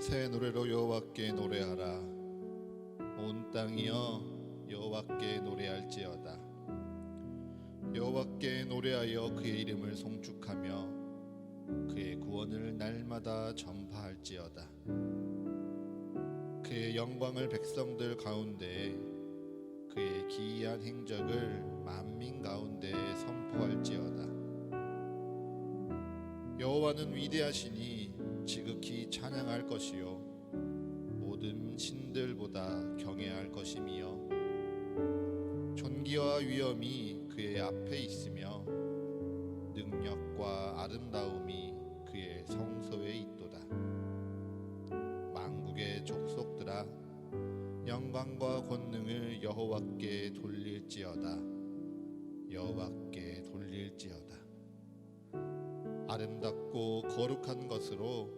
새 노래로 여호와께 노래하라. 온 땅이여 여호와께 노래할지어다. 여호와께 노래하여 그의 이름을 송축하며 그의 구원을 날마다 전파할지어다. 그의 영광을 백성들 가운데, 그의 기이한 행적을 만민 가운데 선포할지어다. 여호와는 위대하시니 지극히 찬양할 것이요 모든 신들보다 경외할 것이며, 존귀와 위엄이 그의 앞에 있으며 능력과 아름다움이 그의 성소에 있도다. 만국의 족속들아, 영광과 권능을 여호와께 돌릴지어다. 여호와께 돌릴지어다. 아름답고 거룩한 것으로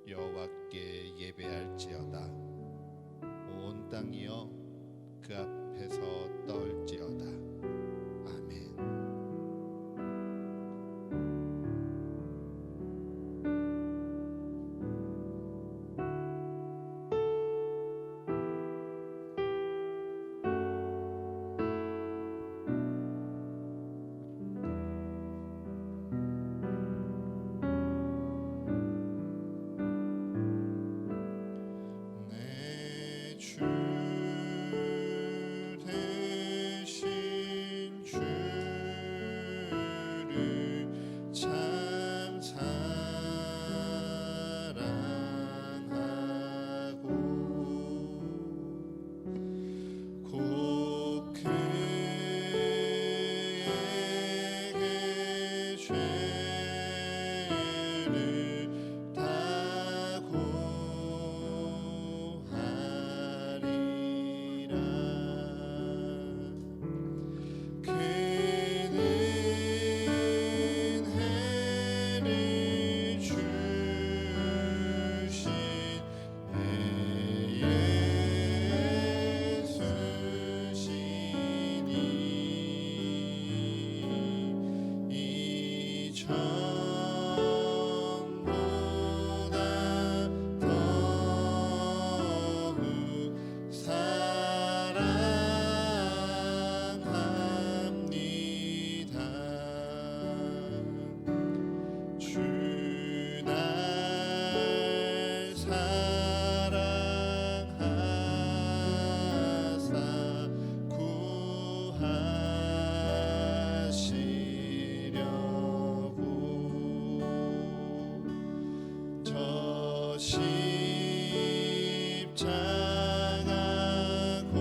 여호와께 예배할지어다. 온 땅이여 그 앞에서 떨지어다. 아멘. 내 주 대신 주를 참 사랑하고 곧 그에게 죄를 다 고하리라. 그는 해를 주신 내 예수시니 이전보다 더욱 사랑합니다. 주 날 사랑하사 구하시려고 저 십자가 고난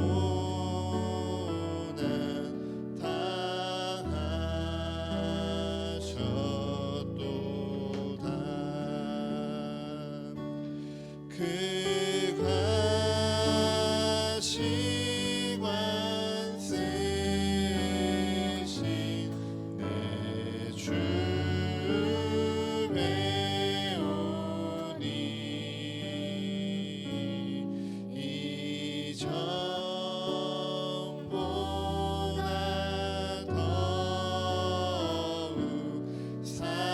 당하셨도다. 그 가시관 쓰신 내 주 배우니 이전보다 더욱 사랑합니다.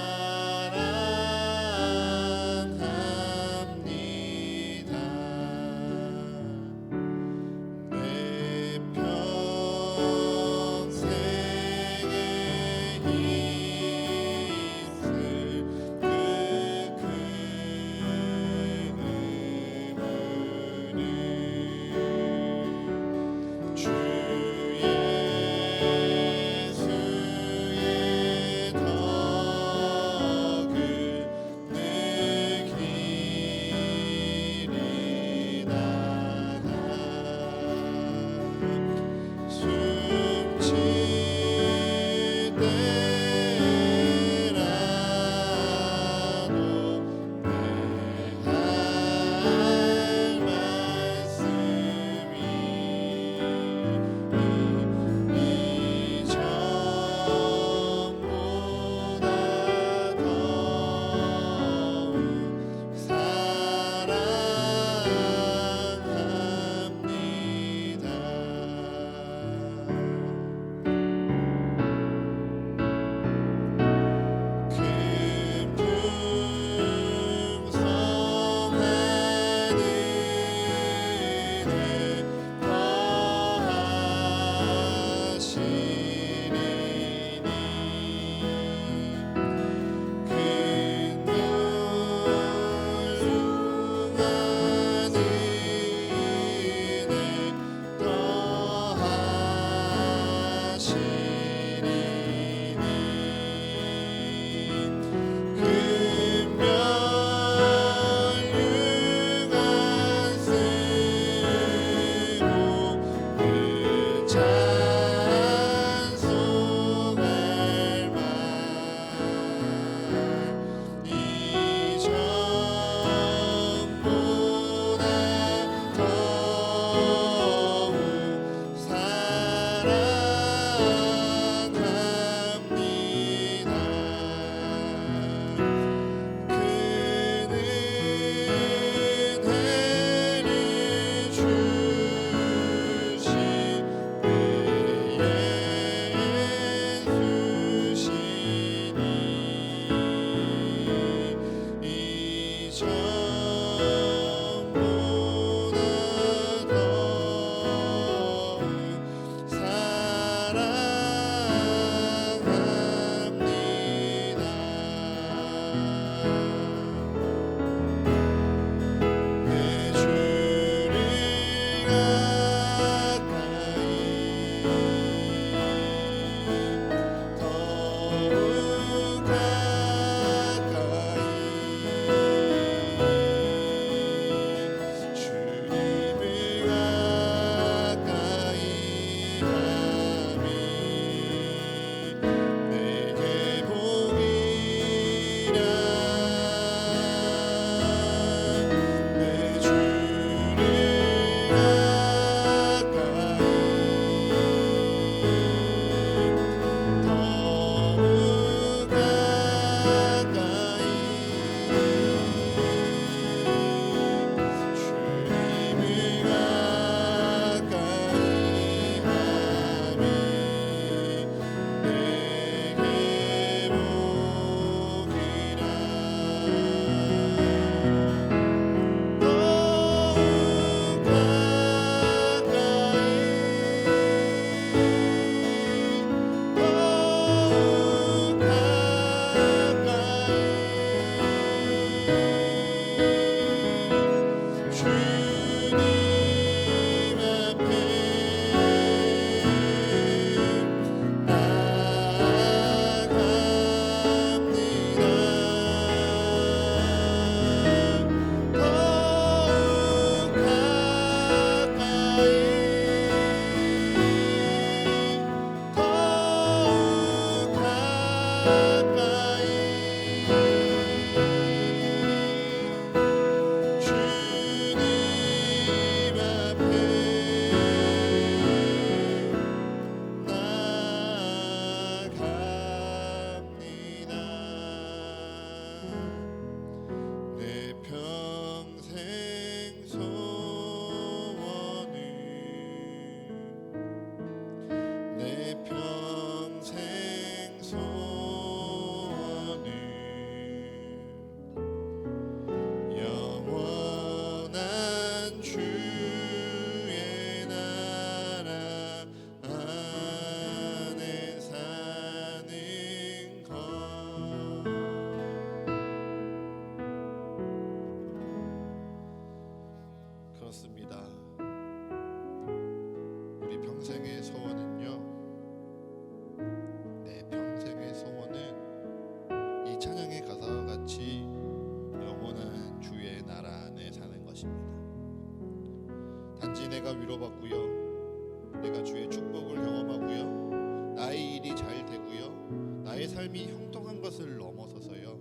내가 위로받고요. 내가 주의 축복을 경험하고요. 나의 일이 잘 되고요. 나의 삶이 형통한 것을 넘어서서요.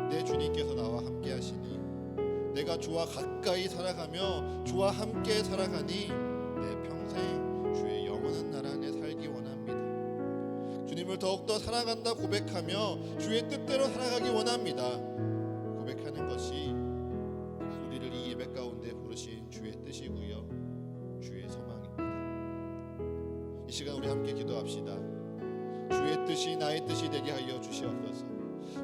내 주님께서 나와 함께 하시니 내가 주와 가까이 살아가며 주와 함께 살아가니 내 평생 주의 영원한 나라 안에 살기 원합니다. 주님을 더욱더 사랑한다 고백하며 주의 뜻대로 살아가기 원합니다. 고백하는 것이 우리를 이 예배 가운데 부르신 주의 뜻이고요, 주의 소망입니다. 이 시간 우리 함께 기도합시다. 주의 뜻이 나의 뜻이 되게 하여 주시옵소서.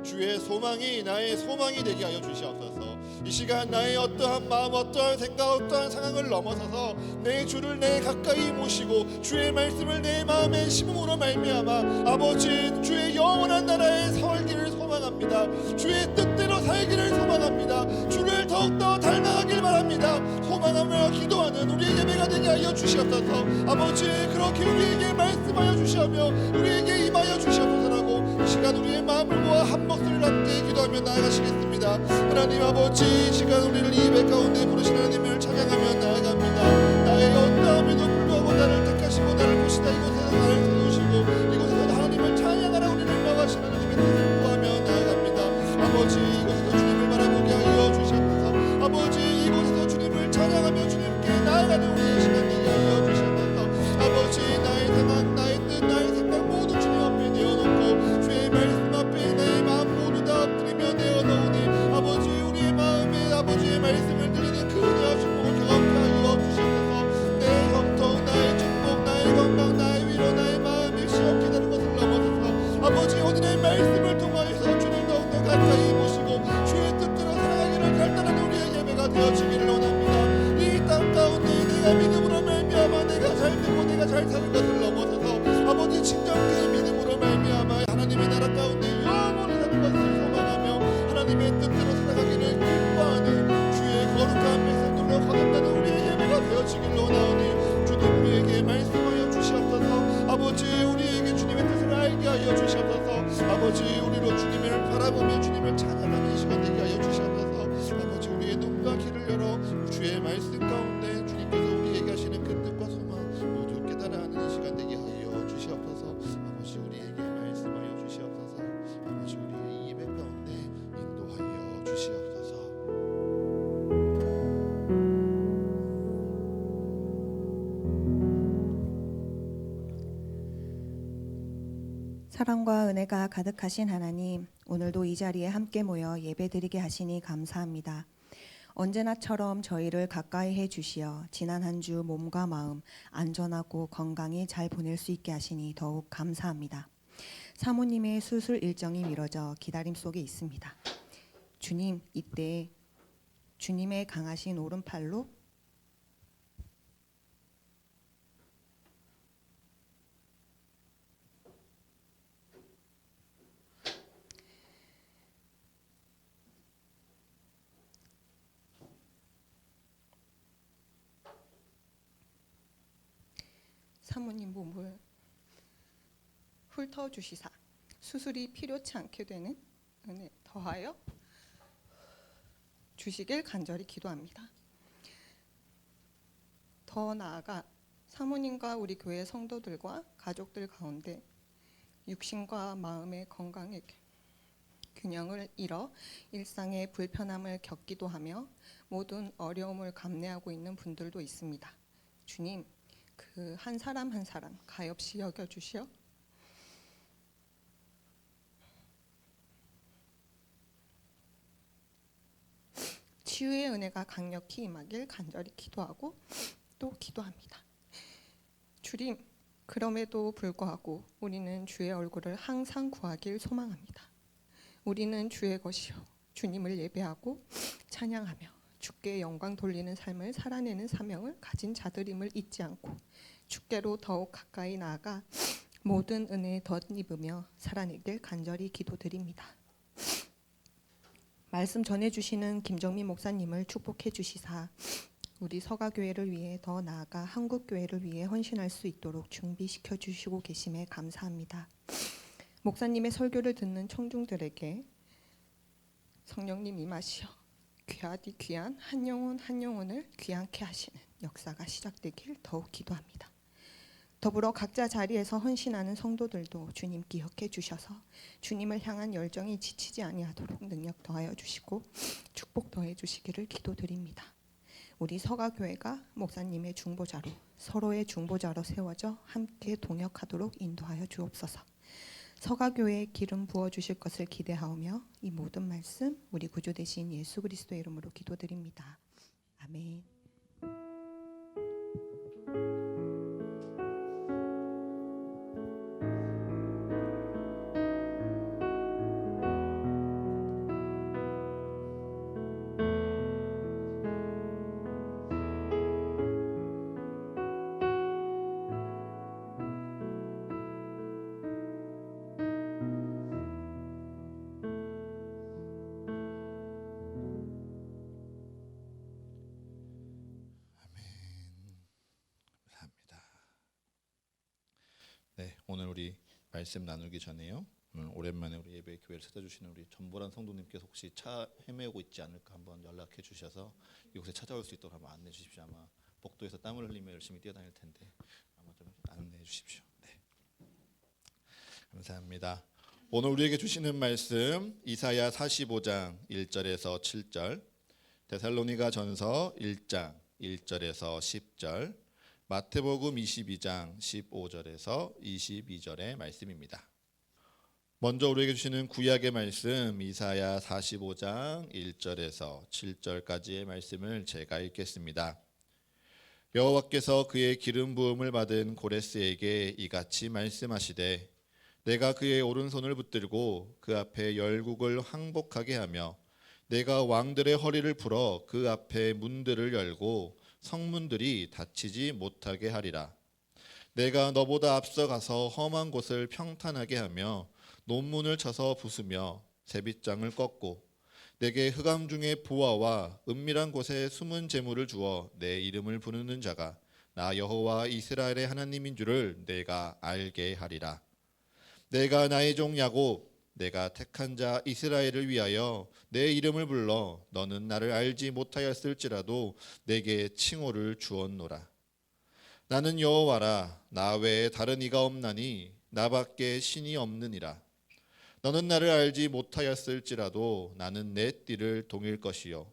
주의 소망이 나의 소망이 되게 하여 주시옵소서. 이 시간 나의 어떠한 마음, 어떠한 생각, 어떠한 상황을 넘어서서 내 주를 내 가까이 모시고 주의 말씀을 내 마음에 심음으로 말미암아 아버지 주의 영원한 나라에 살기를 소망합니다. 주의 뜻대로 살기를 소망합니다. 주를 더욱더 닮아가길 바랍니다. 소망하며 기도하는 우리의 예배가 되게 하여 주시옵소서. 아버지 그렇게 우리에게 말씀하여 주시며 우리에게 임하여 주시옵소서라고 이 시간 우리의 마음을 모아 한 목소리로 함께 기도하며 나아가시겠습니다. 하나님 아버지 이 시간 우리를 이 예배 가운데 부르신 하나님을 찬양하며 나아갑니다. 나의 어떠함에도 불구하고 나를 택하시고 나를 보시다 이곳에서 나를 세우시고 이곳에서 하나님을 찬양하라 우리를 막으신 하나님의 뜻을 구하며 나아갑니다. 아버지 이곳에서 주님을 바라보게 하여 주시옵소서. 아버지 이곳에서 주님을 찬양하며 주님께 나아가는 우리의 시간 되게 하여 주시옵소서. 아버지 나의 상황 나의 뜻 나의 생각 모두 주님 앞에 내어놓고 주의 말씀 앞에 나의 마음 모두 다 엎드리며 내어놓으니 아버지 우리의 마음에 아버지의 말씀을 들리는 그 은혜와 축복을 경험케 하여 주시옵소서. 내 형통 나의 축복 나의 건강 나의 위로 나의 마음이 시원케 되는 것을 넘어서서 아버지 오늘의 말씀을 통하여서 주님 더욱더 가까이 모시고 주의 뜻대로 살아가기를 결단하는 우리의 예배가 되어지기를 원합니다. 이 땅 가운데 내가 믿음으로 말미암아 내가 잘 되고 내가 잘 사는 것을 넘어서서 아버지 진정된 믿음으로 말미암아 하나님의 나라 가운데 영원히 사는 것을 소망하며 하나님의 뜻대로 살아가기를 기뻐하는 주의 거룩한 백성들로 거듭나는 우리의 예배가 되어지기를 원하오니 주님 우리에게 말씀하여 주시옵소서. 아버지 우리에게 주님의 뜻을 알게 하여 주시옵소서. 아버지 우리로 주님을 바라보며 주님을 찬양하는 이 시간 되게 하여 주시옵소서. 아버지 우리의 눈과 귀를 열어 주의 말씀 가운데 주님께서 우리에게 하시는 그 뜻과 소망 모두 깨달아 하는 이 시간 되게 하여 주시옵소서. 아버지 우리에게 말씀하여 주시옵소서. 아버지 우리의 이 예배 가운데 인도하여 주시옵소서. 사랑과 은혜가 가득하신 하나님, 오늘도 이 자리에 함께 모여 예배드리게 하시니 감사합니다. 언제나처럼 저희를 가까이 해주시어 지난 한 주 몸과 마음 안전하고 건강히 잘 보낼 수 있게 하시니 더욱 감사합니다. 사모님의 수술 일정이 미뤄져 기다림 속에 있습니다. 주님, 이때 주님의 강하신 오른팔로 사모님 몸을 훑어주시사 수술이 필요치 않게 되는 은혜 더하여 주시길 간절히 기도합니다. 더 나아가 사모님과 우리 교회 성도들과 가족들 가운데 육신과 마음의 건강의 균형을 잃어 일상의 불편함을 겪기도 하며 모든 어려움을 감내하고 있는 분들도 있습니다. 주님, 그 한 사람 한 사람 가엾이 여겨주시어 치유의 은혜가 강력히 임하길 간절히 기도하고 또 기도합니다. 주님, 그럼에도 불구하고 우리는 주의 얼굴을 항상 구하길 소망합니다. 우리는 주의 것이요 주님을 예배하고 찬양하며 주께 영광 돌리는 삶을 살아내는 사명을 가진 자들임을 잊지 않고 주께로 더욱 가까이 나아가 모든 은혜에 덧입으며 살아내길 간절히 기도드립니다. 말씀 전해주시는 김정민 목사님을 축복해 주시사 우리 서가교회를 위해 더 나아가 한국교회를 위해 헌신할 수 있도록 준비시켜 주시고 계심에 감사합니다. 목사님의 설교를 듣는 청중들에게 성령님 임하시어 귀하디 귀한 한 영혼 한 영혼을 귀하게 하시는 역사가 시작되길 더욱 기도합니다. 더불어 각자 자리에서 헌신하는 성도들도 주님 기억해 주셔서 주님을 향한 열정이 지치지 아니하도록 능력 더하여 주시고 축복 더해 주시기를 기도드립니다. 우리 서가교회가 목사님의 중보자로 서로의 중보자로 세워져 함께 동역하도록 인도하여 주옵소서. 서가교회에 기름 부어 주실 것을 기대하오며 이 모든 말씀 우리 구주 되신 예수 그리스도의 이름으로 기도드립니다. 아멘. 감사합니다. 네, 오늘 우리 말씀 나누기 전에요. 오랜만에 우리 예배 교회를 찾아주시는 우리 전보란 성도님께서 혹시 차 헤매고 있지 않을까 한번 연락해 주셔서 이곳에 찾아올 수 있도록 한번 안내해 주십시오. 아마 복도에서 땀을 흘리며 열심히 뛰어다닐 텐데 아마 좀 안내해 주십시오. 네, 감사합니다. 오늘 우리에게 주시는 말씀 이사야 45장 1절에서 7절, 데살로니가 전서 1장 1절에서 10절, 마태복음 22장 15절에서 22절의 말씀입니다. 먼저 우리에게 주시는 구약의 말씀 이사야 45장 1절에서 7절까지의 말씀을 제가 읽겠습니다. 여호와께서 그의 기름 부음을 받은 고레스에게 이같이 말씀하시되 내가 그의 오른손을 붙들고 그 앞에 열국을 항복하게 하며 내가 왕들의 허리를 풀어 그 앞에 문들을 열고 성문들이 닫히지 못하게 하리라. 내가 너보다 앞서가서 험한 곳을 평탄하게 하며 논문을 쳐서 부수며 세빗장을 꺾고 내게 흑암 중에 보화와 은밀한 곳에 숨은 재물을 주어 내 이름을 부르는 자가 나 여호와 이스라엘의 하나님인 줄을 내가 알게 하리라. 내가 나의 종 야곱 내가 택한 자 이스라엘을 위하여 내 이름을 불러 너는 나를 알지 못하였을지라도 내게 칭호를 주었노라. 나는 여호와라. 나 외에 다른 이가 없나니 나밖에 신이 없느니라. 너는 나를 알지 못하였을지라도 나는 내 띠를 동일 것이요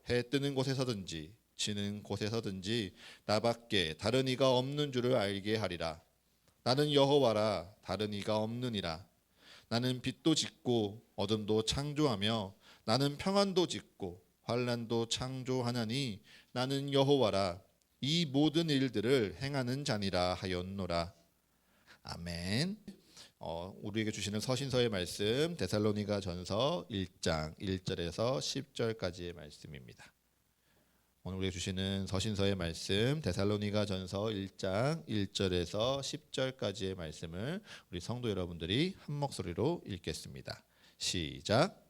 해 뜨는 곳에서든지 지는 곳에서든지 나밖에 다른 이가 없는 줄을 알게 하리라. 나는 여호와라. 다른 이가 없느니라. 나는 빛도 짓고 어둠도 창조하며 나는 평안도 짓고 환난도 창조하나니 나는 여호와라. 이 모든 일들을 행하는 자니라 하였노라. 아멘. 우리에게 주시는 서신서의 말씀 데살로니가 전서 1장 1절에서 10절까지의 말씀입니다. 오늘 우리에게 주시는 서신서의 말씀 데살로니가 전서 1장 1절에서 10절까지의 말씀을 우리 성도 여러분들이 한 목소리로 읽겠습니다. 시작.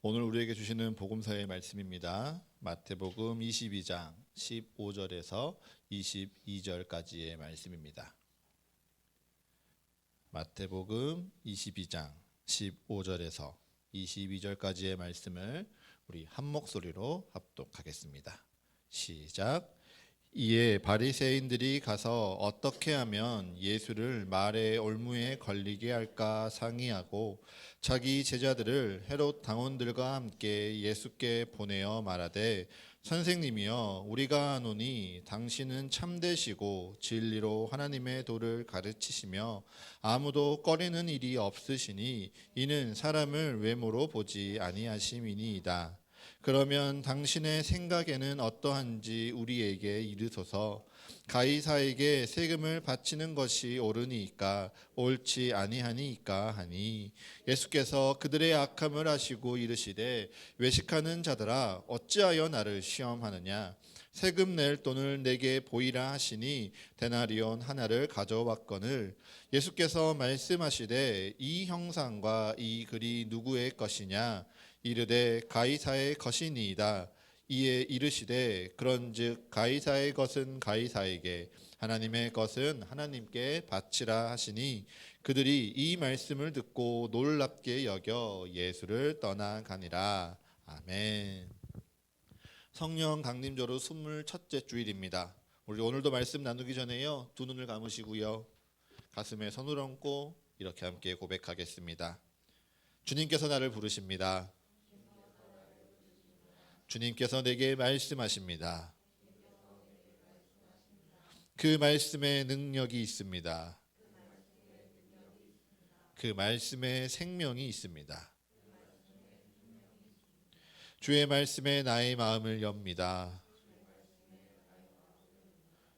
오늘 우리에게 주시는 복음서의 말씀입니다. 마태복음 22장 15절에서 22절까지의 말씀입니다. 마태복음 22장 15절에서 22절까지의 말씀을 우리 한 목소리로 합독하겠습니다. 시작. 이에 바리새인들이 가서 어떻게 하면 예수를 말의 올무에 걸리게 할까 상의하고 자기 제자들을 헤롯 당원들과 함께 예수께 보내어 말하되 선생님이여 우리가 아노니 당신은 참되시고 진리로 하나님의 도를 가르치시며 아무도 꺼리는 일이 없으시니 이는 사람을 외모로 보지 아니하심이니이다. 그러면 당신의 생각에는 어떠한지 우리에게 이르소서. 가이사에게 세금을 바치는 것이 옳으니까 옳지 아니하니까 하니 예수께서 그들의 악함을 아시고 이르시되 외식하는 자들아 어찌하여 나를 시험하느냐. 세금 낼 돈을 내게 보이라 하시니 데나리온 하나를 가져왔거늘 예수께서 말씀하시되 이 형상과 이 글이 누구의 것이냐. 이르되 가이사의 것이니이다. 이에 이르시되 그런즉 가이사의 것은 가이사에게 하나님의 것은 하나님께 바치라 하시니 그들이 이 말씀을 듣고 놀랍게 여겨 예수를 떠나가니라. 아멘. 성령 강림절후 21째 주일입니다. 우리 오늘도 말씀 나누기 전에요, 두 눈을 감으시고요, 가슴에 손을 얹고 이렇게 함께 고백하겠습니다. 주님께서 나를 부르십니다. 주님께서 내게 말씀하십니다. 그 말씀에 능력이 있습니다. 그 말씀에 생명이 있습니다. 주의 말씀에 나의 마음을 엽니다.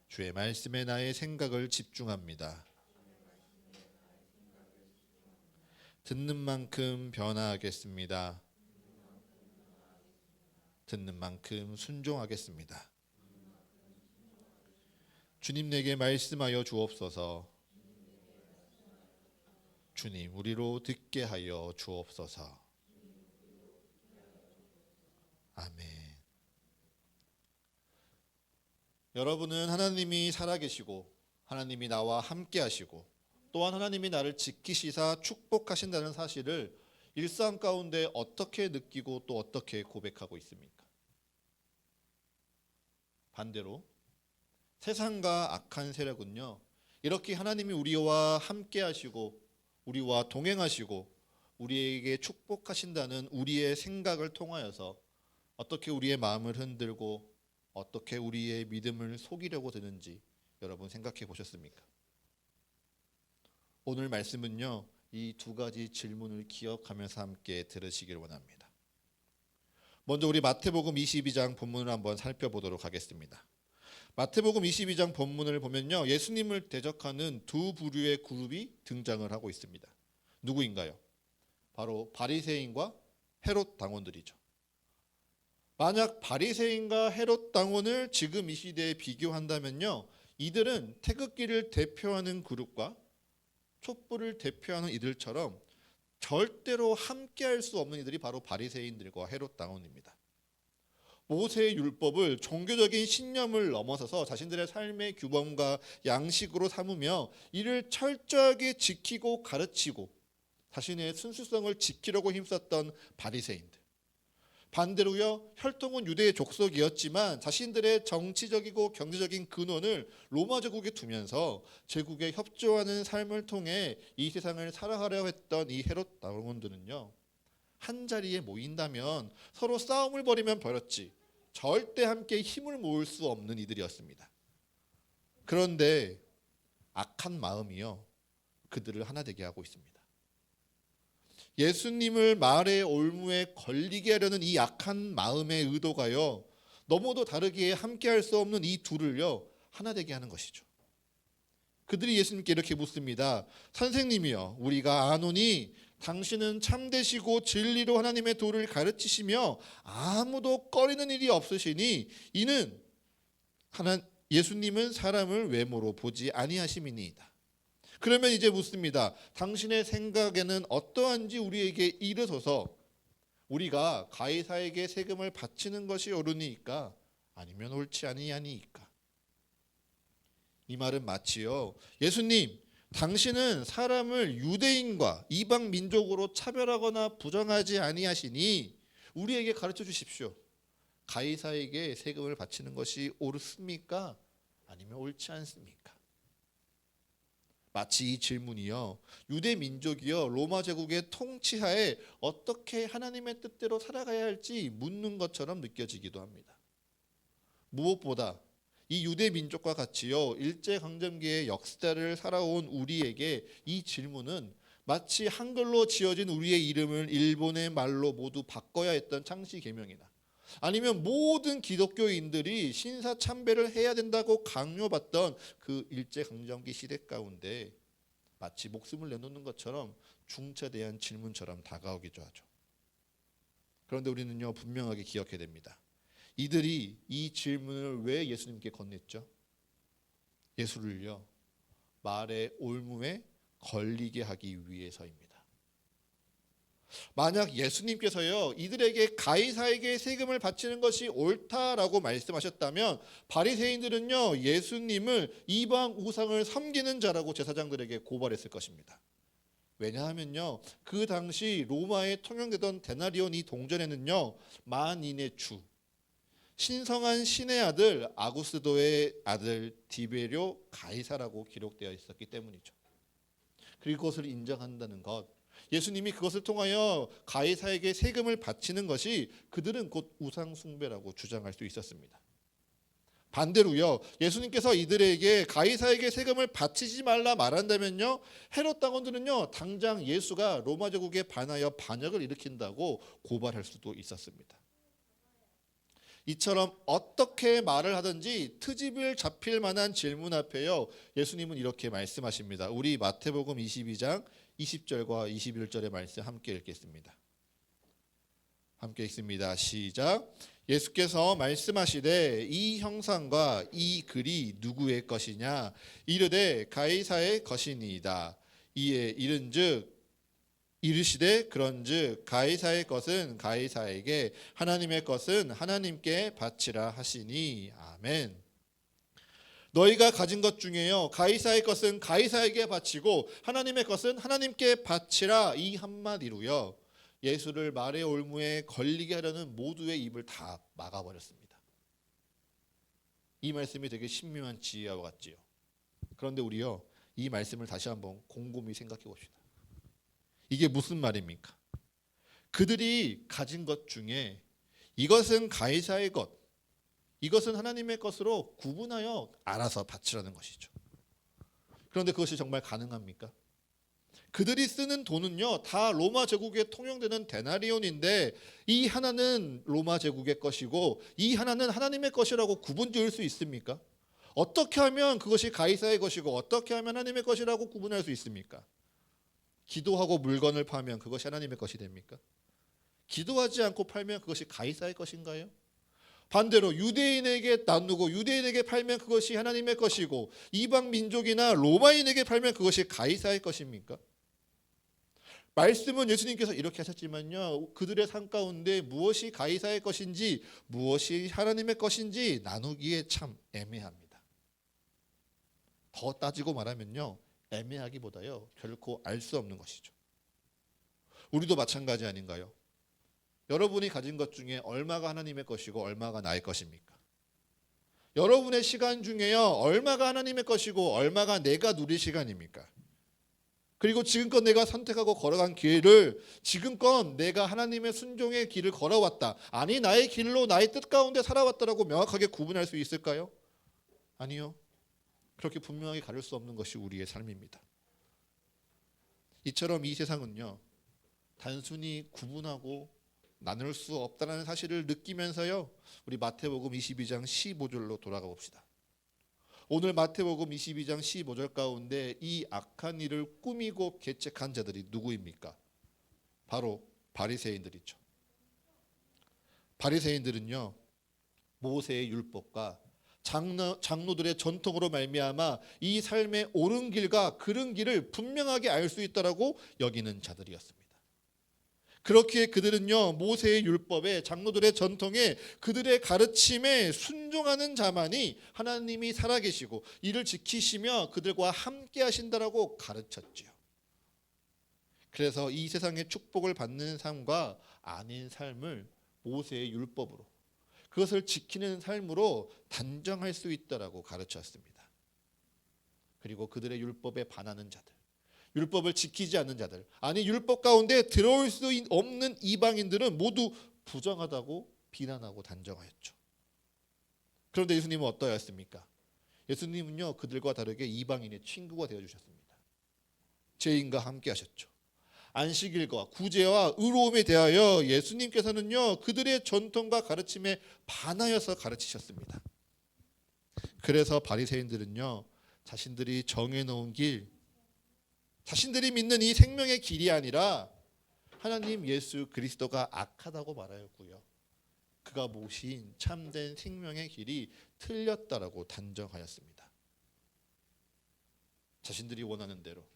주의 말씀에 나의 생각을 집중합니다. 듣는 만큼 변화하겠습니다. 듣는 만큼 순종하겠습니다. 주님 내게 말씀하여 주옵소서. 주님 우리로 듣게 하여 주옵소서. 아멘. 여러분은 하나님이 살아계시고 하나님이 나와 함께 하시고 또한 하나님이 나를 지키시사 축복하신다는 사실을 일상 가운데 어떻게 느끼고 또 어떻게 고백하고 있습니까? 반대로 세상과 악한 세력은요, 이렇게 하나님이 우리와 함께 하시고 우리와 동행하시고 우리에게 축복하신다는 우리의 생각을 통하여서 어떻게 우리의 마음을 흔들고 어떻게 우리의 믿음을 속이려고 드는지 여러분 생각해 보셨습니까? 오늘 말씀은요, 이 두 가지 질문을 기억하면서 함께 들으시길 원합니다. 먼저 우리 마태복음 22장 본문을 한번 살펴보도록 하겠습니다. 마태복음 22장 본문을 보면요, 예수님을 대적하는 두 부류의 그룹이 등장을 하고 있습니다. 누구인가요? 바로 바리새인과 헤롯 당원들이죠. 만약 바리새인과 헤롯 당원을 지금 이 시대에 비교한다면요, 이들은 태극기를 대표하는 그룹과 촛불을 대표하는 이들처럼 절대로 함께할 수 없는 이들이 바로 바리새인들과 헤롯 당원입니다. 모세의 율법을 종교적인 신념을 넘어서서 자신들의 삶의 규범과 양식으로 삼으며 이를 철저하게 지키고 가르치고 자신의 순수성을 지키려고 힘썼던 바리새인들. 반대로요, 혈통은 유대의 족속이었지만 자신들의 정치적이고 경제적인 근원을 로마 제국에 두면서 제국에 협조하는 삶을 통해 이 세상을 살아가려 했던 이 헤롯 당원들은요, 한 자리에 모인다면 서로 싸움을 벌이면 벌였지 절대 함께 힘을 모을 수 없는 이들이었습니다. 그런데 악한 마음이요, 그들을 하나 되게 하고 있습니다. 예수님을 말의 올무에 걸리게 하려는 이 악한 마음의 의도가요, 너무도 다르게 함께할 수 없는 이 둘을요 하나 되게 하는 것이죠. 그들이 예수님께 이렇게 묻습니다. 선생님이여 우리가 아노니 당신은 참되시고 진리로 하나님의 도를 가르치시며 아무도 꺼리는 일이 없으시니 이는 예수님은 사람을 외모로 보지 아니하심이니이다. 그러면 이제 묻습니다. 당신의 생각에는 어떠한지 우리에게 이르소서. 우리가 가이사에게 세금을 바치는 것이 옳으니까 아니면 옳지 아니하니까. 이 말은 마치요, 예수님, 당신은 사람을 유대인과 이방 민족으로 차별하거나 부정하지 아니하시니 우리에게 가르쳐 주십시오. 가이사에게 세금을 바치는 것이 옳습니까? 아니면 옳지 않습니까? 마치 이 질문이요, 유대 민족이요 로마 제국의 통치하에 어떻게 하나님의 뜻대로 살아가야 할지 묻는 것처럼 느껴지기도 합니다. 무엇보다 이 유대 민족과 같이요 일제 강점기의 역사를 살아온 우리에게 이 질문은 마치 한글로 지어진 우리의 이름을 일본의 말로 모두 바꿔야 했던 창씨 계명이나 아니면 모든 기독교인들이 신사참배를 해야 된다고 강요받던 그 일제 강점기 시대 가운데 마치 목숨을 내놓는 것처럼 중차대한 질문처럼 다가오기도 하죠. 그런데 우리는요 분명하게 기억해야 됩니다. 이들이 이 질문을 왜 예수님께 건넸죠? 예수를요 말의 올무에 걸리게 하기 위해서입니다. 만약 예수님께서요 이들에게 가이사에게 세금을 바치는 것이 옳다라고 말씀하셨다면 바리새인들은요 예수님을 이방 우상을 섬기는 자라고 제사장들에게 고발했을 것입니다. 왜냐하면요 그 당시 로마에 통용되던 데나리온 이 동전에는요 만인의 주, 신성한 신의 아들 아구스도의 아들 디베료 가이사라고 기록되어 있었기 때문이죠. 그리고 그것을 인정한다는 것, 예수님이 그것을 통하여 가이사에게 세금을 바치는 것이 그들은 곧 우상 숭배라고 주장할 수 있었습니다. 반대로요 예수님께서 이들에게 가이사에게 세금을 바치지 말라 말한다면요 헤롯 당원들은요 당장 예수가 로마 제국에 반하여 반역을 일으킨다고 고발할 수도 있었습니다. 이처럼 어떻게 말을 하든지 트집을 잡힐 만한 질문 앞에요 예수님은 이렇게 말씀하십니다. 우리 마태복음 22장 20절과 21절의 말씀 함께 읽겠습니다. 함께 읽습니다. 시작. 예수께서 말씀하시되 이 형상과 이 글이 누구의 것이냐 이르되 가이사의 것이니이다. 이에 이르시되 그런즉 가이사의 것은 가이사에게 하나님의 것은 하나님께 바치라 하시니 아멘. 너희가 가진 것 중에요 가이사의 것은 가이사에게 바치고 하나님의 것은 하나님께 바치라 이 한마디로요 예수를 말의 올무에 걸리게 하려는 모두의 입을 다 막아버렸습니다. 이 말씀이 되게 신묘한 지혜와 같지요. 그런데 우리요 이 말씀을 다시 한번 곰곰이 생각해 봅시다. 이게 무슨 말입니까? 그들이 가진 것 중에 이것은 가이사의 것, 이것은 하나님의 것으로 구분하여 알아서 바치라는 것이죠. 그런데 그것이 정말 가능합니까? 그들이 쓰는 돈은요 다 로마 제국에 통용되는 데나리온인데 이 하나는 로마 제국의 것이고 이 하나는 하나님의 것이라고 구분 지을 수 있습니까? 어떻게 하면 그것이 가이사의 것이고 어떻게 하면 하나님의 것이라고 구분할 수 있습니까? 기도하고 물건을 팔면 그것이 하나님의 것이 됩니까? 기도하지 않고 팔면 그것이 가이사의 것인가요? 반대로 유대인에게 나누고 유대인에게 팔면 그것이 하나님의 것이고 이방 민족이나 로마인에게 팔면 그것이 가이사의 것입니까? 말씀은 예수님께서 이렇게 하셨지만요 그들의 삶 가운데 무엇이 가이사의 것인지 무엇이 하나님의 것인지 나누기에 참 애매합니다. 더 따지고 말하면요 애매하기보다요 결코 알 수 없는 것이죠. 우리도 마찬가지 아닌가요? 여러분이 가진 것 중에 얼마가 하나님의 것이고 얼마가 나의 것입니까? 여러분의 시간 중에요 얼마가 하나님의 것이고 얼마가 내가 누릴 시간입니까? 그리고 지금껏 내가 선택하고 걸어간 길을 지금껏 내가 하나님의 순종의 길을 걸어왔다, 아니 나의 길로 나의 뜻 가운데 살아왔다라고 명확하게 구분할 수 있을까요? 아니요. 그렇게 분명하게 가릴 수 없는 것이 우리의 삶입니다. 이처럼 이 세상은요 단순히 구분하고 나눌 수 없다는 사실을 느끼면서요 우리 마태복음 22장 15절로 돌아가 봅시다. 오늘 마태복음 22장 15절 가운데 이 악한 일을 꾸미고 계책한 자들이 누구입니까? 바로 바리새인들이죠. 바리새인들은요 모세의 율법과 장로들의 전통으로 말미암아 이 삶의 옳은 길과 그른 길을 분명하게 알 수 있다라고 여기는 자들이었습니다. 그렇기에 그들은요 모세의 율법에 장로들의 전통에 그들의 가르침에 순종하는 자만이 하나님이 살아계시고 이를 지키시며 그들과 함께 하신다라고 가르쳤지요. 그래서 이 세상의 축복을 받는 삶과 아닌 삶을 모세의 율법으로 그것을 지키는 삶으로 단정할 수 있다라고 가르쳤습니다. 그리고 그들의 율법에 반하는 자들, 율법을 지키지 않는 자들, 아니 율법 가운데 들어올 수 없는 이방인들은 모두 부정하다고 비난하고 단정하였죠. 그런데 예수님은 어떠하였습니까? 예수님은요 그들과 다르게 이방인의 친구가 되어주셨습니다. 죄인과 함께 하셨죠. 안식일과 구제와 의로움에 대하여 예수님께서는요 그들의 전통과 가르침에 반하여서 가르치셨습니다. 그래서 바리새인들은요 자신들이 정해놓은 길, 자신들이 믿는 이 생명의 길이 아니라 하나님 예수 그리스도가 악하다고 말하였고요, 그가 모신 참된 생명의 길이 틀렸다라고 단정하였습니다. 자신들이 원하는 대로,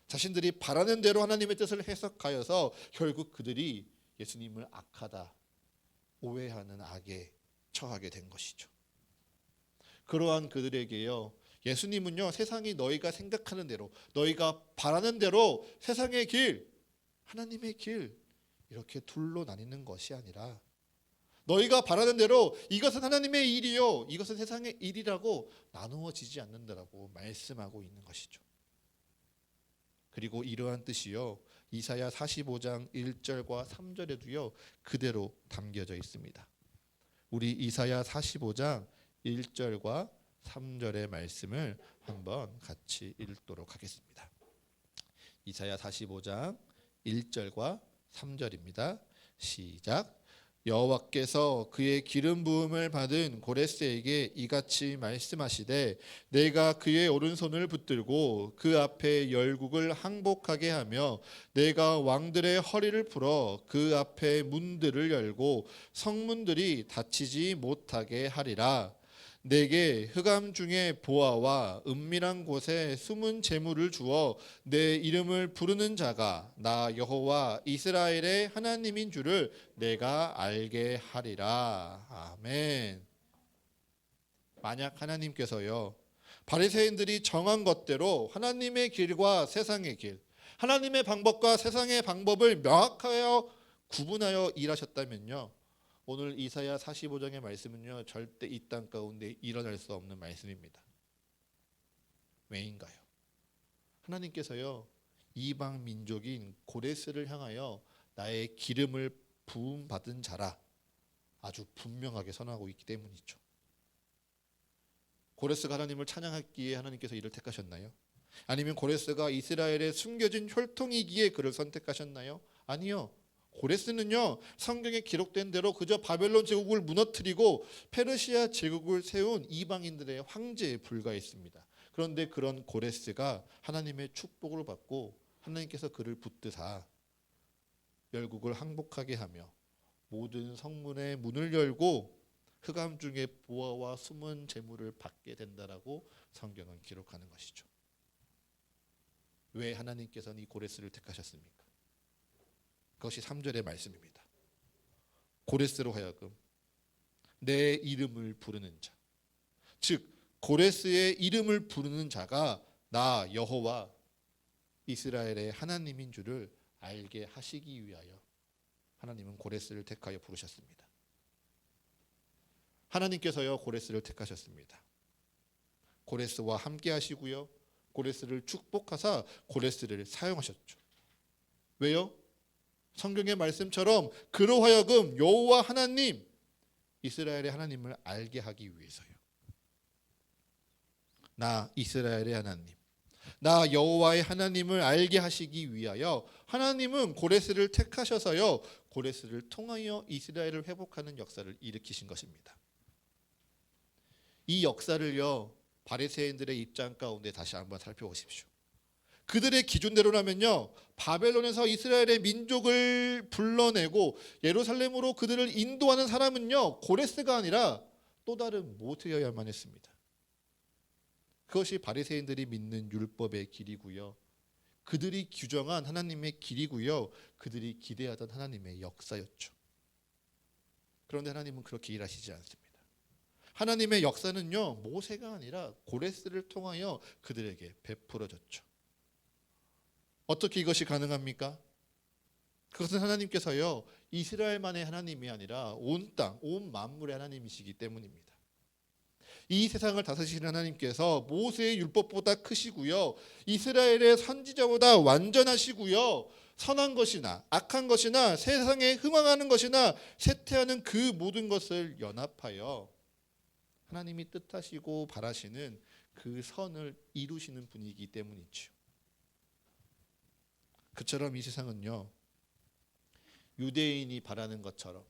자신들이 바라는 대로 하나님의 뜻을 해석하여서 결국 그들이 예수님을 악하다 오해하는 악에 처하게 된 것이죠. 그러한 그들에게요 예수님은요 세상이 너희가 생각하는 대로, 너희가 바라는 대로 세상의 길, 하나님의 길 이렇게 둘로 나뉘는 것이 아니라 너희가 바라는 대로 이것은 하나님의 일이요 이것은 세상의 일이라고 나누어지지 않는다라고 말씀하고 있는 것이죠. 그리고 이러한 뜻이요 이사야 45장 1절과 3절에도요 그대로 담겨져 있습니다. 우리 이사야 45장 1절과 3절의 말씀을 한번 같이 읽도록 하겠습니다. 이사야 45장 1절과 3절입니다. 시작. 여호와께서 그의 기름 부음을 받은 고레스에게 이같이 말씀하시되 내가 그의 오른손을 붙들고 그 앞에 열국을 항복하게 하며 내가 왕들의 허리를 풀어 그 앞에 문들을 열고 성문들이 닫히지 못하게 하리라. 내게 흑암 중에 보아와 은밀한 곳에 숨은 재물을 주어 내 이름을 부르는 자가 나 여호와 이스라엘의 하나님인 줄을 내가 알게 하리라. 아멘. 만약 하나님께서요 바리새인들이 정한 것대로 하나님의 길과 세상의 길, 하나님의 방법과 세상의 방법을 명확하여 구분하여 일하셨다면요 오늘 이사야 45장의 말씀은요 절대 이 땅 가운데 일어날 수 없는 말씀입니다. 왜인가요? 하나님께서요 이방 민족인 고레스를 향하여 나의 기름을 부음 받은 자라 아주 분명하게 선언하고 있기 때문이죠. 고레스가 하나님을 찬양하기에 하나님께서 이를 택하셨나요? 아니면 고레스가 이스라엘의 숨겨진 혈통이기에 그를 선택하셨나요? 아니요. 고레스는요 성경에 기록된 대로 그저 바벨론 제국을 무너뜨리고 페르시아 제국을 세운 이방인들의 황제에 불과했습니다. 그런데 그런 고레스가 하나님의 축복을 받고 하나님께서 그를 붙드사 열국을 항복하게 하며 모든 성문의 문을 열고 흑암 중에 보아와 숨은 재물을 받게 된다라고 성경은 기록하는 것이죠. 왜 하나님께서는 이 고레스를 택하셨습니까? 그것이 3절의 말씀입니다. 고레스로 하여금 내 이름을 부르는 자, 즉 고레스의 이름을 부르는 자가 나 여호와 이스라엘의 하나님인 줄을 알게 하시기 위하여 하나님은 고레스를 택하여 부르셨습니다. 하나님께서요 고레스를 택하셨습니다. 고레스와 함께 하시고요 고레스를 축복하사 고레스를 사용하셨죠. 왜요? 성경의 말씀처럼 그로 하여금 여호와 하나님 이스라엘의 하나님을 알게 하기 위해서요. 나 이스라엘의 하나님, 나 여호와의 하나님을 알게 하시기 위하여 하나님은 고레스를 택하셔서요 고레스를 통하여 이스라엘을 회복하는 역사를 일으키신 것입니다. 이 역사를요 바리새인들의 입장 가운데 다시 한번 살펴보십시오. 그들의 기준대로라면요 바벨론에서 이스라엘의 민족을 불러내고 예루살렘으로 그들을 인도하는 사람은요 고레스가 아니라 또 다른 모세여야만 했습니다. 그것이 바리새인들이 믿는 율법의 길이고요 그들이 규정한 하나님의 길이고요. 그들이 기대하던 하나님의 역사였죠. 그런데 하나님은 그렇게 일하시지 않습니다. 하나님의 역사는요, 모세가 아니라 고레스를 통하여 그들에게 베풀어졌죠. 어떻게 이것이 가능합니까? 그것은 하나님께서요, 이스라엘만의 하나님이 아니라 온 땅, 온 만물의 하나님이시기 때문입니다. 이 세상을 다스리시는 하나님께서 모세의 율법보다 크시고요, 이스라엘의 선지자보다 완전하시고요, 선한 것이나 악한 것이나 세상에 흥황하는 것이나 쇠퇴하는 그 모든 것을 연합하여 하나님이 뜻하시고 바라시는 그 선을 이루시는 분이기 때문이죠. 그처럼 이 세상은요, 유대인이 바라는 것처럼,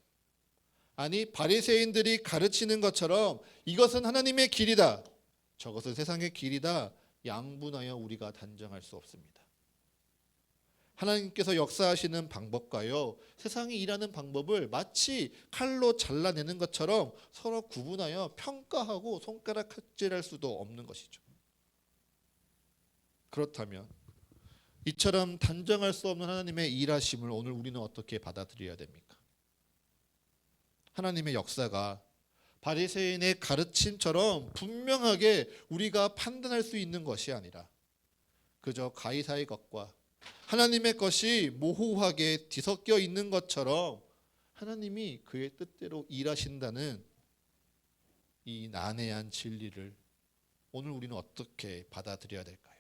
아니 바리새인들이 가르치는 것처럼 이것은 하나님의 길이다, 저것은 세상의 길이다 양분하여 우리가 단정할 수 없습니다. 하나님께서 역사하시는 방법과요, 세상이 일하는 방법을 마치 칼로 잘라내는 것처럼 서로 구분하여 평가하고 손가락질할 수도 없는 것이죠. 그렇다면 이처럼 단정할 수 없는 하나님의 일하심을 오늘 우리는 어떻게 받아들여야 됩니까? 하나님의 역사가 바리새인의 가르침처럼 분명하게 우리가 판단할 수 있는 것이 아니라 그저 가이사의 것과 하나님의 것이 모호하게 뒤섞여 있는 것처럼 하나님이 그의 뜻대로 일하신다는 이 난해한 진리를 오늘 우리는 어떻게 받아들여야 될까요?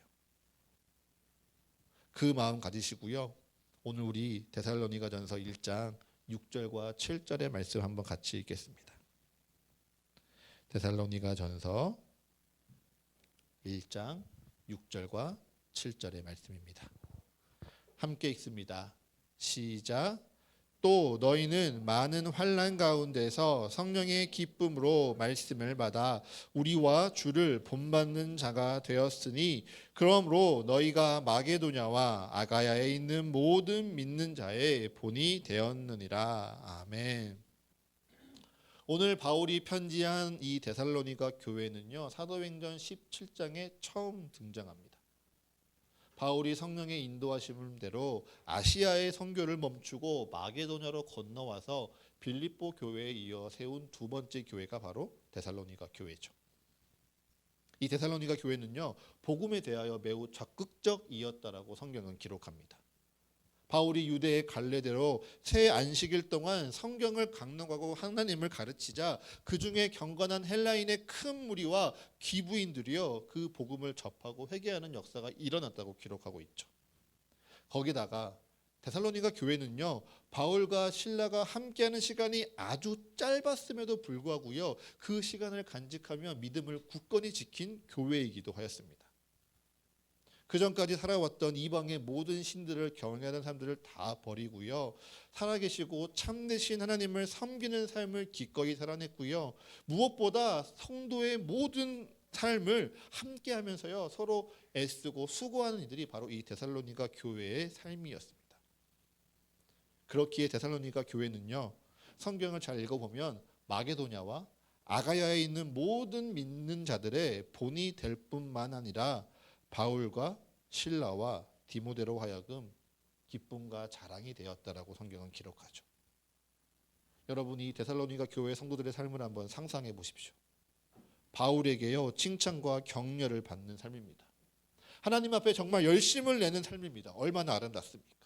그 마음 가지시고요, 오늘 우리 데살로니가전서 1장 6절과 7절의 말씀 한번 같이 읽겠습니다. 데살로니가전서 1장 6절과 7절의 말씀입니다. 함께 읽습니다. 시작. 또 너희는 많은 환난 가운데서 성령의 기쁨으로 말씀을 받아 우리와 주를 본받는 자가 되었으니 그러므로 너희가 마게도냐와 아가야에 있는 모든 믿는 자의 본이 되었느니라. 아멘. 오늘 바울이 편지한 이 데살로니가 교회는요, 사도행전 17장에 처음 등장합니다. 바울이 성령의 인도하심대로 아시아의 선교를 멈추고 마게도냐로 건너와서 빌립보 교회에 이어 세운 두 번째 교회가 바로 데살로니가 교회죠. 이 데살로니가 교회는요, 복음에 대하여 매우 적극적이었다라고 성경은 기록합니다. 바울이 유대의 갈래대로 새 안식일 동안 성경을 강론하고 하나님을 가르치자 그 중에 경건한 헬라인의 큰 무리와 귀부인들이요, 그 복음을 접하고 회개하는 역사가 일어났다고 기록하고 있죠. 거기다가 데살로니가 교회는요, 바울과 실라가 함께하는 시간이 아주 짧았음에도 불구하고요, 그 시간을 간직하며 믿음을 굳건히 지킨 교회이기도 하였습니다. 그 전까지 살아왔던 이방의 모든 신들을 경외하는 사람들을 다 버리고요, 살아계시고 참되신 하나님을 섬기는 삶을 기꺼이 살아냈고요, 무엇보다 성도의 모든 삶을 함께하면서요, 서로 애쓰고 수고하는 이들이 바로 이 데살로니가 교회의 삶이었습니다. 그렇기에 데살로니가 교회는요, 성경을 잘 읽어보면 마게도냐와 아가야에 있는 모든 믿는 자들의 본이 될 뿐만 아니라 바울과 실라와 디모데로 하여금 기쁨과 자랑이 되었다라고 성경은 기록하죠. 여러분이 데살로니가 교회 성도들의 삶을 한번 상상해 보십시오. 바울에게요, 칭찬과 격려를 받는 삶입니다. 하나님 앞에 정말 열심을 내는 삶입니다. 얼마나 아름답습니까?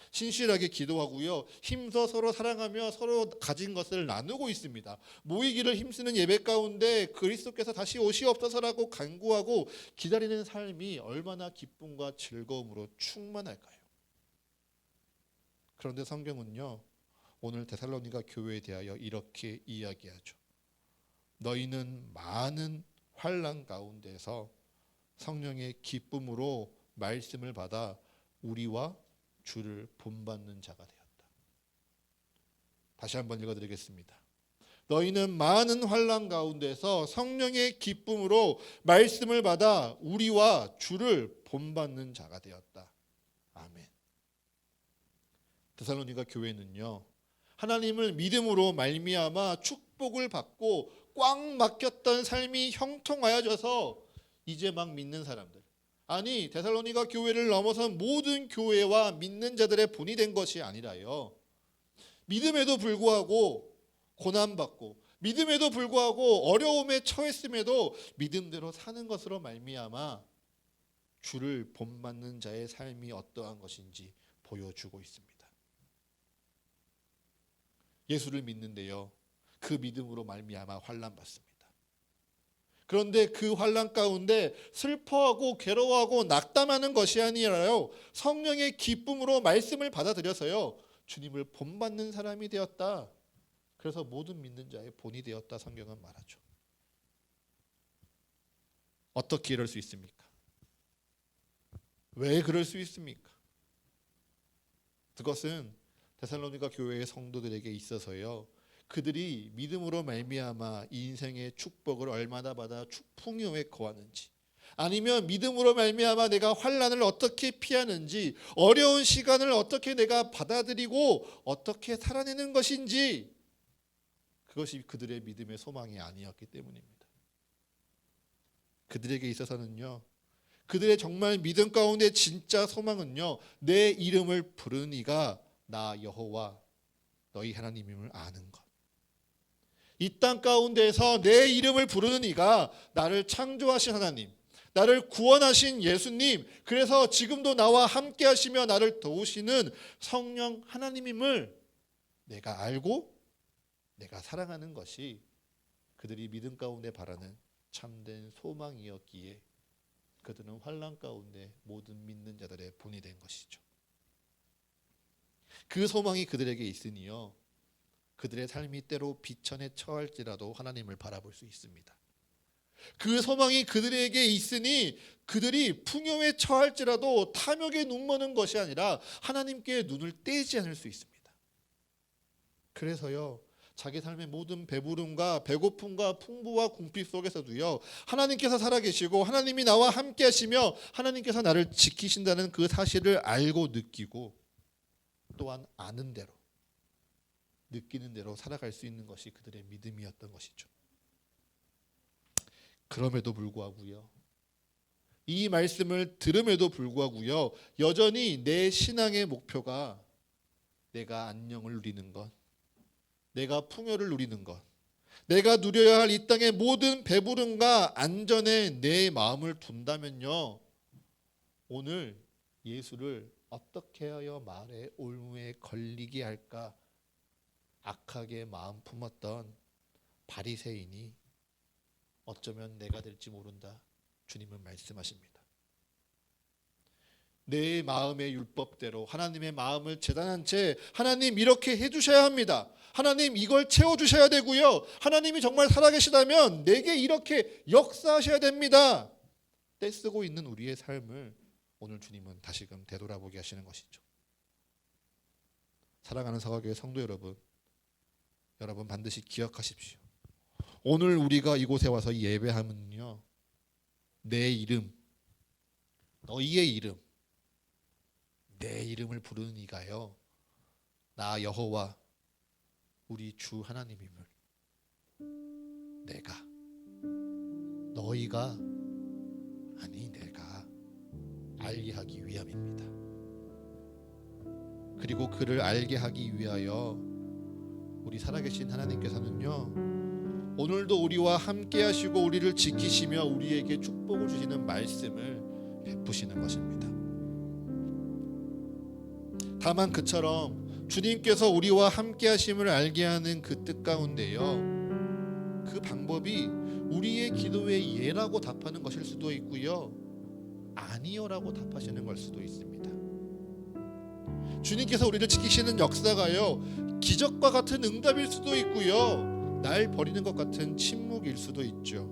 신실하게 기도하고요, 힘써 서로 사랑하며 서로 가진 것을 나누고 있습니다. 모이기를 힘쓰는 예배 가운데 그리스도께서 다시 오시옵소서라고 간구하고 기다리는 삶이 얼마나 기쁨과 즐거움으로 충만할까요? 그런데 성경은요, 오늘 데살로니가 교회에 대하여 이렇게 이야기하죠. 너희는 많은 환난 가운데서 성령의 기쁨으로 말씀을 받아 우리와 주를 본받는 자가 되었다. 다시 한번 읽어드리겠습니다. 너희는 많은 환난 가운데서 성령의 기쁨으로 말씀을 받아 우리와 주를 본받는 자가 되었다. 아멘. 데살로니가 교회는요, 하나님을 믿음으로 말미암아 축복을 받고 꽉 막혔던 삶이 형통하여져서 이제 막 믿는 사람들, 아니, 데살로니가 교회를 넘어선 모든 교회와 믿는 자들의 본이 된 것이 아니라요, 믿음에도 불구하고 고난받고, 믿음에도 불구하고 어려움에 처했음에도 믿음대로 사는 것으로 말미암아 주를 본받는 자의 삶이 어떠한 것인지 보여주고 있습니다. 예수를 믿는데요, 그 믿음으로 말미암아 환난 받습니다. 그런데 그 환난 가운데 슬퍼하고 괴로워하고 낙담하는 것이 아니라요, 성령의 기쁨으로 말씀을 받아들여서요, 주님을 본받는 사람이 되었다. 그래서 모든 믿는 자의 본이 되었다, 성경은 말하죠. 어떻게 이럴 수 있습니까? 왜 그럴 수 있습니까? 그것은 데살로니가 교회의 성도들에게 있어서요, 그들이 믿음으로 말미암아 이 인생의 축복을 얼마나 받아 풍요에 거하는지, 아니면 믿음으로 말미암아 내가 환난을 어떻게 피하는지, 어려운 시간을 어떻게 내가 받아들이고 어떻게 살아내는 것인지, 그것이 그들의 믿음의 소망이 아니었기 때문입니다. 그들에게 있어서는요, 그들의 정말 믿음 가운데 진짜 소망은요, 내 이름을 부르는 이가 나 여호와 너희 하나님임을 아는 것. 이 땅 가운데에서 내 이름을 부르는 이가 나를 창조하신 하나님, 나를 구원하신 예수님, 그래서 지금도 나와 함께 하시며 나를 도우시는 성령 하나님임을 내가 알고 내가 사랑하는 것이 그들이 믿음 가운데 바라는 참된 소망이었기에 그들은 환난 가운데 모든 믿는 자들의 본이 된 것이죠. 그 소망이 그들에게 있으니요, 그들의 삶이 때로 비천에 처할지라도 하나님을 바라볼 수 있습니다. 그 소망이 그들에게 있으니 그들이 풍요에 처할지라도 탐욕에 눈머는 것이 아니라 하나님께 눈을 떼지 않을 수 있습니다. 그래서요, 자기 삶의 모든 배부름과 배고픔과 풍부와 궁핍 속에서도요, 하나님께서 살아계시고 하나님이 나와 함께 하시며 하나님께서 나를 지키신다는 그 사실을 알고 느끼고, 또한 아는 대로 느끼는 대로 살아갈 수 있는 것이 그들의 믿음이었던 것이죠. 그럼에도 불구하고요, 이 말씀을 들음에도 불구하고요, 여전히 내 신앙의 목표가 내가 안녕을 누리는 것, 내가 풍요를 누리는 것, 내가 누려야 할 이 땅의 모든 배부름과 안전에 내 마음을 둔다면요, 오늘 예수를 어떻게 하여 말에 올무에 걸리게 할까 악하게 마음 품었던 바리새인이 어쩌면 내가 될지 모른다, 주님은 말씀하십니다. 내 마음의 율법대로 하나님의 마음을 재단한 채 하나님 이렇게 해주셔야 합니다, 하나님 이걸 채워주셔야 되고요, 하나님이 정말 살아계시다면 내게 이렇게 역사하셔야 됩니다, 떼쓰고 있는 우리의 삶을 오늘 주님은 다시금 되돌아보게 하시는 것이죠. 사랑하는 사과교회 성도 여러분, 여러분 반드시 기억하십시오. 오늘 우리가 이곳에 와서 예배하면요, 내 이름, 너희의 이름, 내 이름을 부르는 이가요, 나 여호와 우리 주 하나님임을 내가, 너희가 아니 내가 알게 하기 위함입니다. 그리고 그를 알게 하기 위하여 우리 살아계신 하나님께서는요, 오늘도 우리와 함께 하시고 우리를 지키시며 우리에게 축복을 주시는 말씀을 베푸시는 것입니다. 다만 그처럼 주님께서 우리와 함께 하심을 알게 하는 그 뜻 가운데요, 그 방법이 우리의 기도의 예라고 답하는 것일 수도 있고요, 아니요라고 답하시는 걸 수도 있습니다. 주님께서 우리를 지키시는 역사가요, 기적과 같은 응답일 수도 있고요, 날 버리는 것 같은 침묵일 수도 있죠.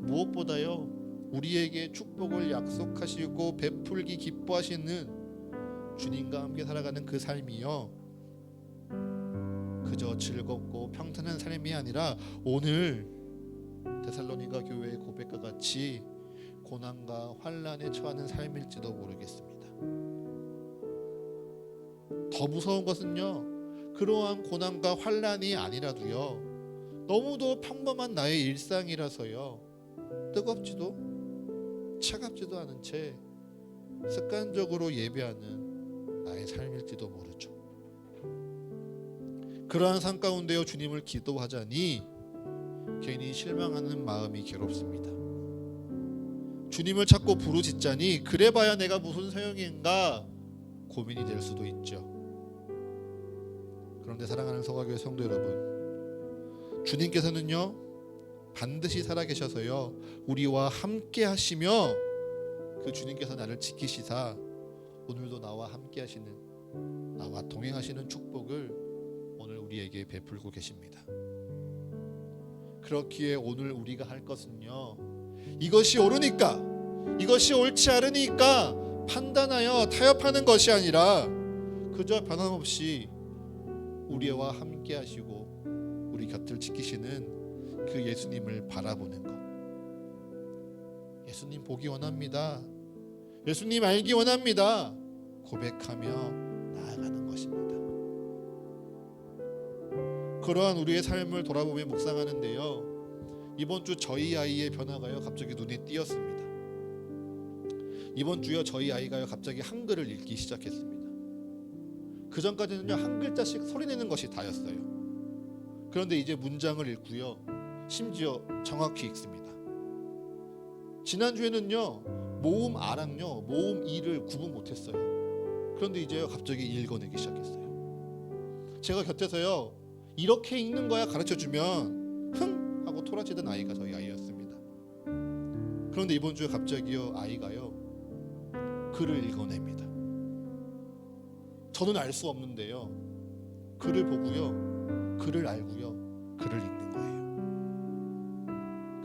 무엇보다요, 우리에게 축복을 약속하시고 베풀기 기뻐하시는 주님과 함께 살아가는 그 삶이요, 그저 즐겁고 평탄한 삶이 아니라 오늘 데살로니가 교회의 고백과 같이 고난과 환난에 처하는 삶일지도 모르겠습니다. 더 무서운 것은요, 그러한 고난과 환난이 아니라도요, 너무도 평범한 나의 일상이라서요, 뜨겁지도 차갑지도 않은 채 습관적으로 예배하는 나의 삶일지도 모르죠. 그러한 삶 가운데요 주님을 기도하자니 괜히 실망하는 마음이 괴롭습니다. 주님을 찾고 부르짖자니 그래봐야 내가 무슨 소용인가 고민이 될 수도 있죠. 그런데 사랑하는 서가교회 성도 여러분, 주님께서는요 반드시 살아계셔서요 우리와 함께 하시며 그 주님께서 나를 지키시사 오늘도 나와 함께 하시는, 나와 동행하시는 축복을 오늘 우리에게 베풀고 계십니다. 그렇기에 오늘 우리가 할 것은요 이것이 옳으니까, 이것이 옳지 않으니까 판단하여 타협하는 것이 아니라 그저 변함없이 우리와 함께 하시고 우리 곁을 지키시는 그 예수님을 바라보는 것. 예수님 보기 원합니다. 예수님 알기 원합니다. 고백하며 나아가는 것입니다. 그러한 우리의 삶을 돌아보며 묵상하는데요 이번 주 저희 아이의 변화가요 갑자기 눈에 띄었습니다. 이번 주요 저희 아이가요 갑자기 한글을 읽기 시작했습니다. 그 전까지는요 한 글자씩 소리내는 것이 다였어요. 그런데 이제 문장을 읽고요 심지어 정확히 읽습니다. 지난주에는요 모음 아랑요 모음 이를 구분 못했어요. 그런데 이제 갑자기 읽어내기 시작했어요. 제가 곁에서요 이렇게 읽는 거야 가르쳐주면 흥 하고 토라지던 아이가 저희 아이였습니다. 그런데 이번 주에 갑자기요 아이가요 글을 읽어냅니다. 저는 알 수 없는데요 글을 보고요 글을 알고요 글을 읽는 거예요.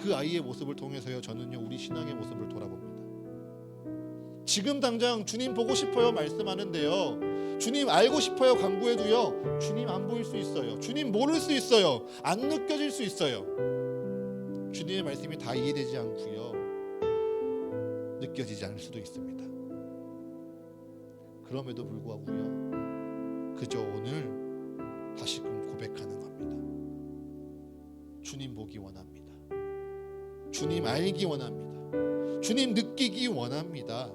그 아이의 모습을 통해서요 저는요 우리 신앙의 모습을 돌아봅니다. 지금 당장 주님 보고 싶어요 말씀하는데요 주님 알고 싶어요 간구해도요 주님 안 보일 수 있어요. 주님 모를 수 있어요. 안 느껴질 수 있어요. 주님의 말씀이 다 이해되지 않고요 느껴지지 않을 수도 있습니다. 그럼에도 불구하고요 그저 오늘 다시금 고백하는 겁니다. 주님 보기 원합니다. 주님 알기 원합니다. 주님 느끼기 원합니다.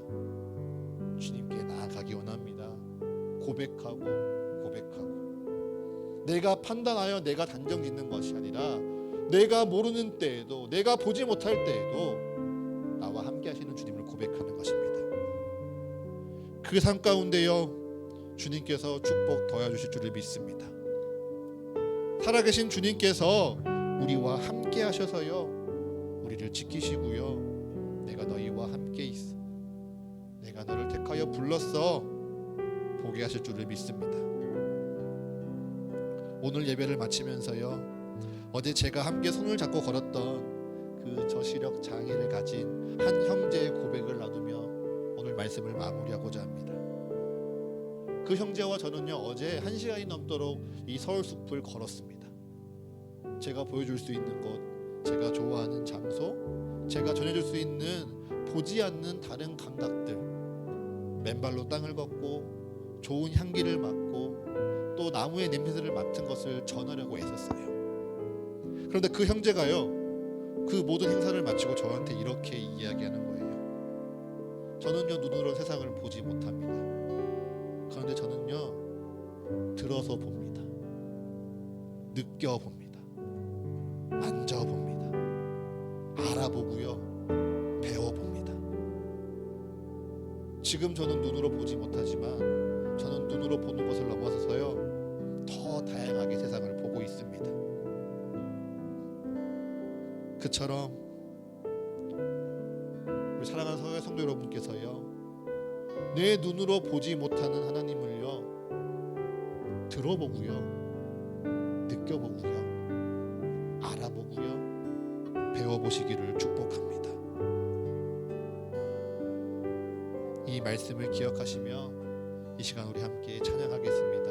주님께 나아가기 원합니다. 고백하고 내가 판단하여 내가 단정 짓는 것이 아니라 내가 모르는 때에도 내가 보지 못할 때에도 나와 함께 하시는 주님을 고백하는 것입니다. 그 삶 가운데요 주님께서 축복 더해 주실 줄을 믿습니다. 살아계신 주님께서 우리와 함께 하셔서요 우리를 지키시고요 내가 너희와 함께 있어, 내가 너를 택하여 불렀어 보게 하실 줄을 믿습니다. 오늘 예배를 마치면서요 어제 제가 함께 손을 잡고 걸었던 그 저시력 장애를 가진 한 형제의 고백을 나누며 오늘 말씀을 마무리하고자 합니다. 그 형제와 저는요 어제 1시간이 넘도록 이 서울 숲을 걸었습니다. 제가 보여줄 수 있는 곳, 제가 좋아하는 장소, 제가 전해줄 수 있는 보지 않는 다른 감각들, 맨발로 땅을 걷고 좋은 향기를 맡고 또 나무의 냄새를 맡은 것을 전하려고 애썼어요. 그런데 그 형제가요 그 모든 행사를 마치고 저한테 이렇게 이야기하는 거예요. 저는요 눈으로 세상을 보지 못합니다. 그런데 저는요 들어서 봅니다. 느껴봅니다. 만져봅니다. 알아보고요 배워봅니다. 지금 저는 눈으로 보지 못하지만 저는 눈으로 보는 것을 넘어서서요 더 다양하게 세상을 보고 있습니다. 그처럼 우리 사랑하는 사회 성도 여러분께서요 내 눈으로 보지 못하는 하나님을요 들어보고요 느껴보고요 알아보고요 배워보시기를 축복합니다. 이 말씀을 기억하시며 이 시간 우리 함께 찬양하겠습니다.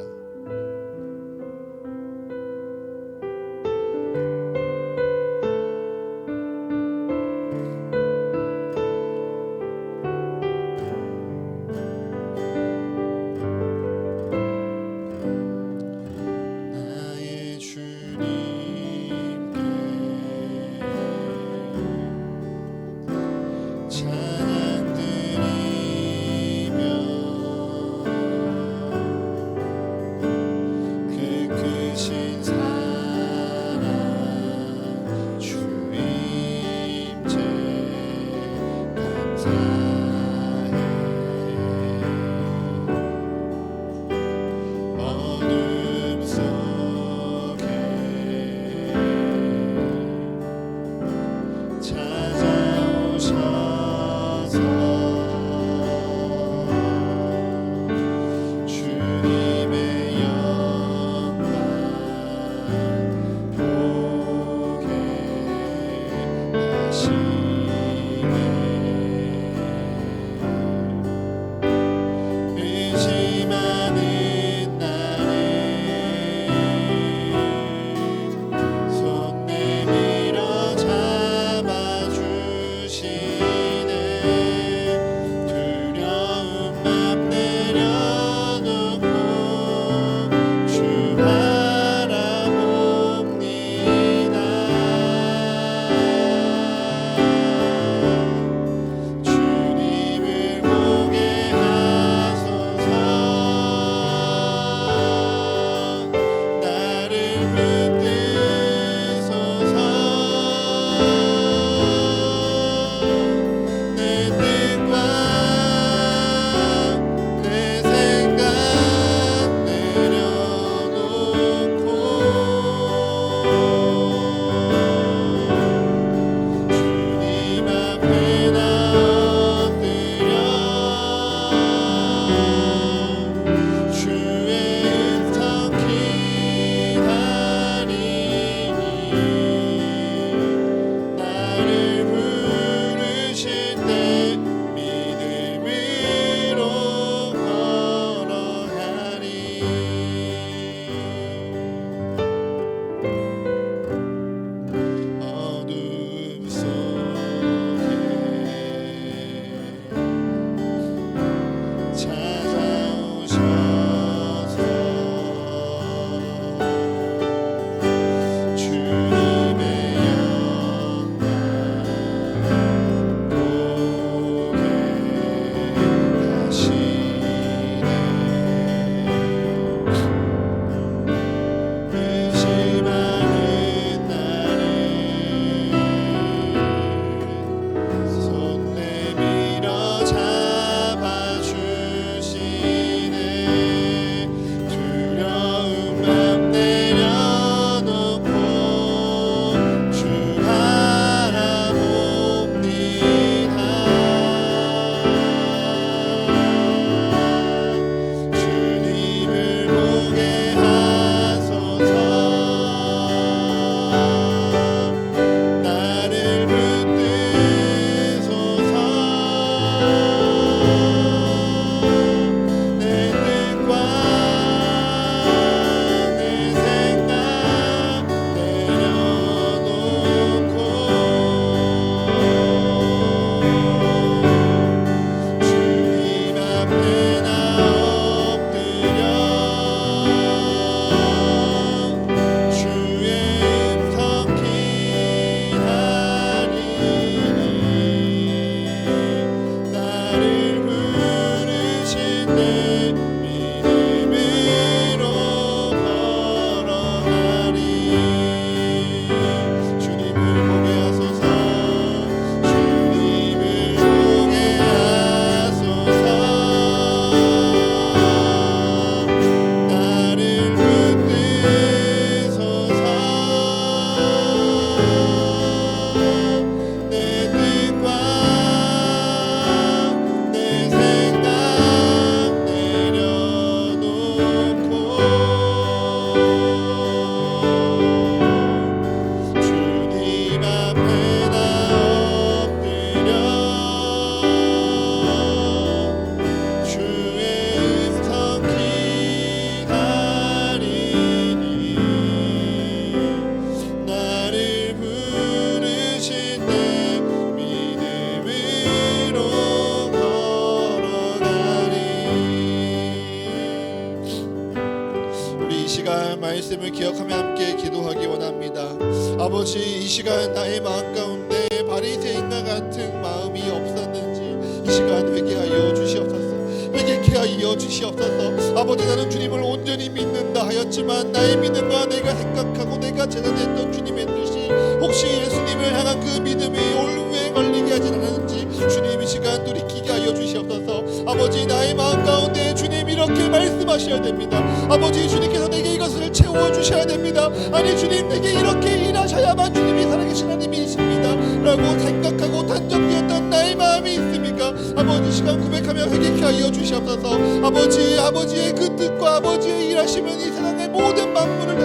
찬양하리 어둠 속에 찾아오셔서 주님의 영광 보게 하시네. 의심하는 날에 손 내밀어 잡아주시네. 두려운 맘 내려놓고 주 바라봅니다. 주님을 보게 하소서. 나를 붙드소서. 내 뜻과 내 생각 내려놓고 주님 앞에 나 엎드려 주의 음성 기다리니 나를 부르실 때 믿음으로 걸어가리. 어둠 속에 찾아오셔서 주님의 영광 보게 하시네. 의심하는 날에 손 내밀어 잡아주시네. 두려운 맘 내려놓고 주 바라봅니다. 주님을 보게 하소서. 나를 붙드소서. 내 뜻과 내 생각 내려놓고 주님 앞에 나 엎드려 주의 음성 기다리니 나를 부르실 때 믿음으로 걸어가리. 주님을 보게 하소서. 주님을 보게 하소서. 나를 붙드소서. 내 뜻과 내 생각 내려놓고 주님 앞에 나 엎드려 주의 음성 기다리니 나를 부르실 때 믿음으로 걸어가리. 우리 이 시간 말씀을 기억하며 함께 기도하기 원합니다. 아버지, 이 시간 나의 마음 가운데 바리새인과 같은 마음이 없었는지 이 시간 회개하여 주시옵소서. 회개케 하여 주시옵소서. 아버지, 나는 주님을 온전히 믿는다 하였지만 나의 믿음과 내가 생각하고 내가 제안했던 주님의 뜻이 혹시 예수님을 향한 그 믿음이 올무에 걸리게 하지 않았는지 주님 이 시간 아버지 나의 마음 가운데 주님 이렇게 말씀하셔야 됩니다. 아버지 주님께서 내게 이것을 채워주셔야 됩니다. 아니 주님 내게 이렇게 일하셔야만 주님이 살아계신 하나님이십니다 라고 생각하고 단정되었던 나의 마음이 있습니까? 아버지 시간 고백하며 회개케 하여 주시옵소서. 아버지의 그 뜻과 아버지의 일하시면 이 세상의 모든 만물을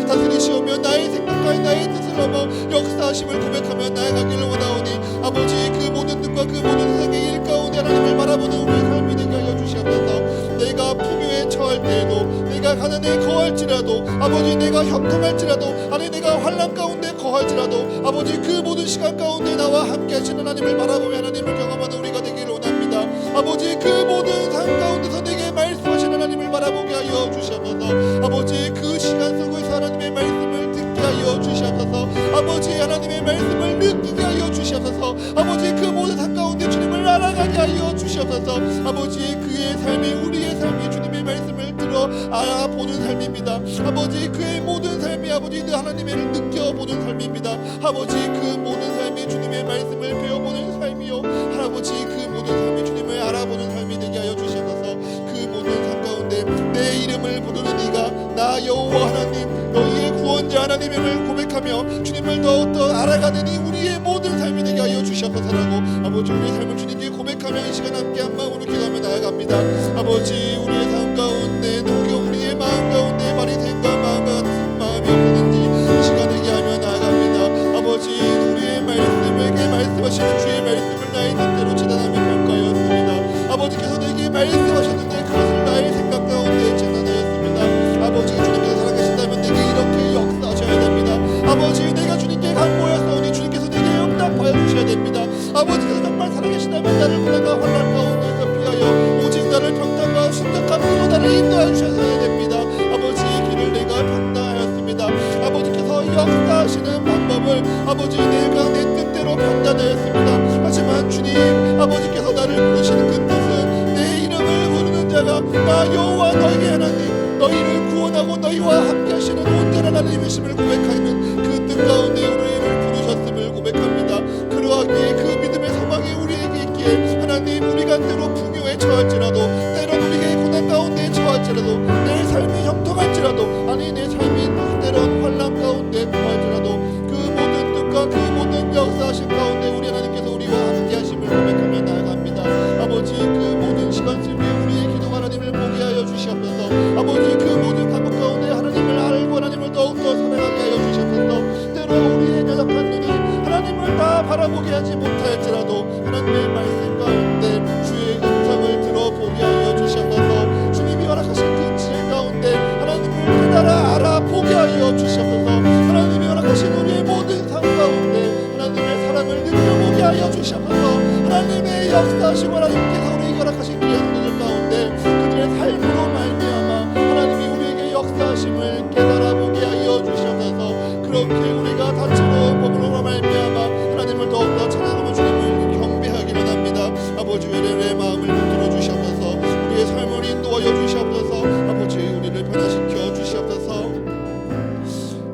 다스리시오며 나의 생각과 나의 뜻을 넘어 역사하심을 고백하며 나아가기를 원하오니 아버지 그 모든 뜻과 그 모든 세상의 일 가운데 하나님을 바라보는 우리의 삶이 되게 하여 주시옵소서. 내가 풍요에 처할 때에도 내가 가난에 거할지라도 아버지 내가 형통할지라도 아니 내가 환난 가운데 거할지라도 아버지 그 모든 시간 가운데 나와 함께 하시는 하나님을 바라보며 하나님을 경험하는 우리가 되기를 원합니다. 아버지 그 모든 삶 가운데서 내게 말씀하시는 하나님을 바라보게 하여 주시옵소서. 아버지 그 시간 속에서 하나님의 말씀을 듣게 하여 주시옵소서. 아버지 하나님의 말씀을 느끼게 하여 주시옵소서. 아버지 그 모든 삶 가운데 주님을 알아가게 하여 주시옵소서. 아버지 그의 삶이 우리의 삶이 주님의 말씀을 들어 알아보는 삶입니다. 아버지 그의 모든 삶이 아버지 하나님을 느껴보는 삶입니다. 아버지 그 모든 삶이 주님의 말씀을 배워보는 삶이요 아버지 그 모든 삶이 주님을 알아보는 삶이 되게 하여 주시옵소서. 그 모든 삶 가운데 내 이름을 부르는 이가 나 여호와 하나님 너희의 구원자 하나님임을 고백하며 주님을 더욱더 알아가는 이 우리의 모든 삶이 되게 하여 주시옵소서라고 아버지 우리의 삶을 주님께 고백하며 이 시간 함께 한 마음으로 기도하며 나아갑니다. 아버지 우리의 삶 가운데 누가 우리의 마음 가운데 말이 생각 마음과 같은 마음이 없는지 이 시간 되게 하며 나아갑니다. 아버지 우리의 말씀에게 말씀하시는 주의 말씀을 나의 뜻대로 재단하며 평가하였습니다. 아버지께서 내게 말씀하셨는데 그것을 나의 생각 가운데 재단하였습니다. 아버지 주님께서 살아계신다면 내게 이렇게 역사하셔야 됩니다. 아버지 내가 주님께 간구하였사오니 주님께서 내게 응답하여 주셔야 됩니다. 아버지께서 정말 살아계신다면 나를 고난과 환난 가운데서 피하여 오직 나를 평탄과 순적한 길로 나를 인도하여 주셔야 됩니다. 아버지의 길을 내가 판단하였습니다. 아버지께서 역사하시는 방법을 아버지 내가 내 뜻대로 판단하였습니다. 하지만 주님 아버지께서 나를 부르시는 그 뜻은 내 이름을 부르는 자가 나 여호와 너희의 하나님 너희를 구원하고 너희와 함께 하시는 온전한 하나님이심을 고백하는 그 뜻 가운데 우리를 부르셨음을 고백합니다. 그러하기에 그 믿음의 소망이 우리에게 있기에 하나님 우리가 때로 풍요에 처할지라도 때론 우리에게 고난 가운데 처할지라도 내 삶이 형통할지라도 아니 내 삶이 때론 환난 가운데 처할지라도 그 모든 뜻과 그 모든 역사하신 가운데 우리 하나님께서 우리와 함께 하심을 고백하며 나아갑니다. 아버지 그 모든 시간 속에 우리의 기도가 하나님을 보게 하여 주시옵소서. 아버지 그 모든 방법 가운데 하나님을 알고 하나님을 더욱더 사랑하게 하여 주시옵소서. 때로 우리의 연약한 눈이 하나님을 다 바라보게 하지 못할지라도 하나님의 말씀 가운데 주의 음성을 들어보게 하여 주시옵소서. 주님이 허락하신 그 지혜 가운데 하나님을 깨달아 알아보게 하여 주시옵소서. 하나님이 허락하신 우리의 모든 삶 가운데 하나님의 사랑을 느껴보게 하여 주시옵소서. 하나님의 역사하시고 하나님께서 우리에게 허락하신 귀한 손들 가운데 그들의 삶으로 말미암아 하나님이 우리에게 역사하심을 깨달아보게 하여 주시옵소서. 그렇게 우리가 다치고 법으로 말미암아 하나님을 더욱더 찬양하며 주님을 경배하기를 합니다. 아버지 우리의 마음을 붙들어 주시옵소서. 우리의 삶을 인도하여 주시옵소서. 아버지 우리를 변화시켜 주시옵소서.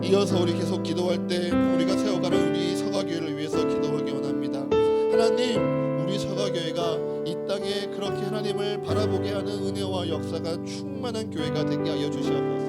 이어서 우리 계속 기도할 때 우리가 세워가는 우리 서가교회를 위해서 기도하기 원합니다. 하나님 우리 서가교회가 이 땅에 그렇게 하나님을 바라보게 하는 은혜와 역사가 충만한 교회가 되게 하여 주시옵소서.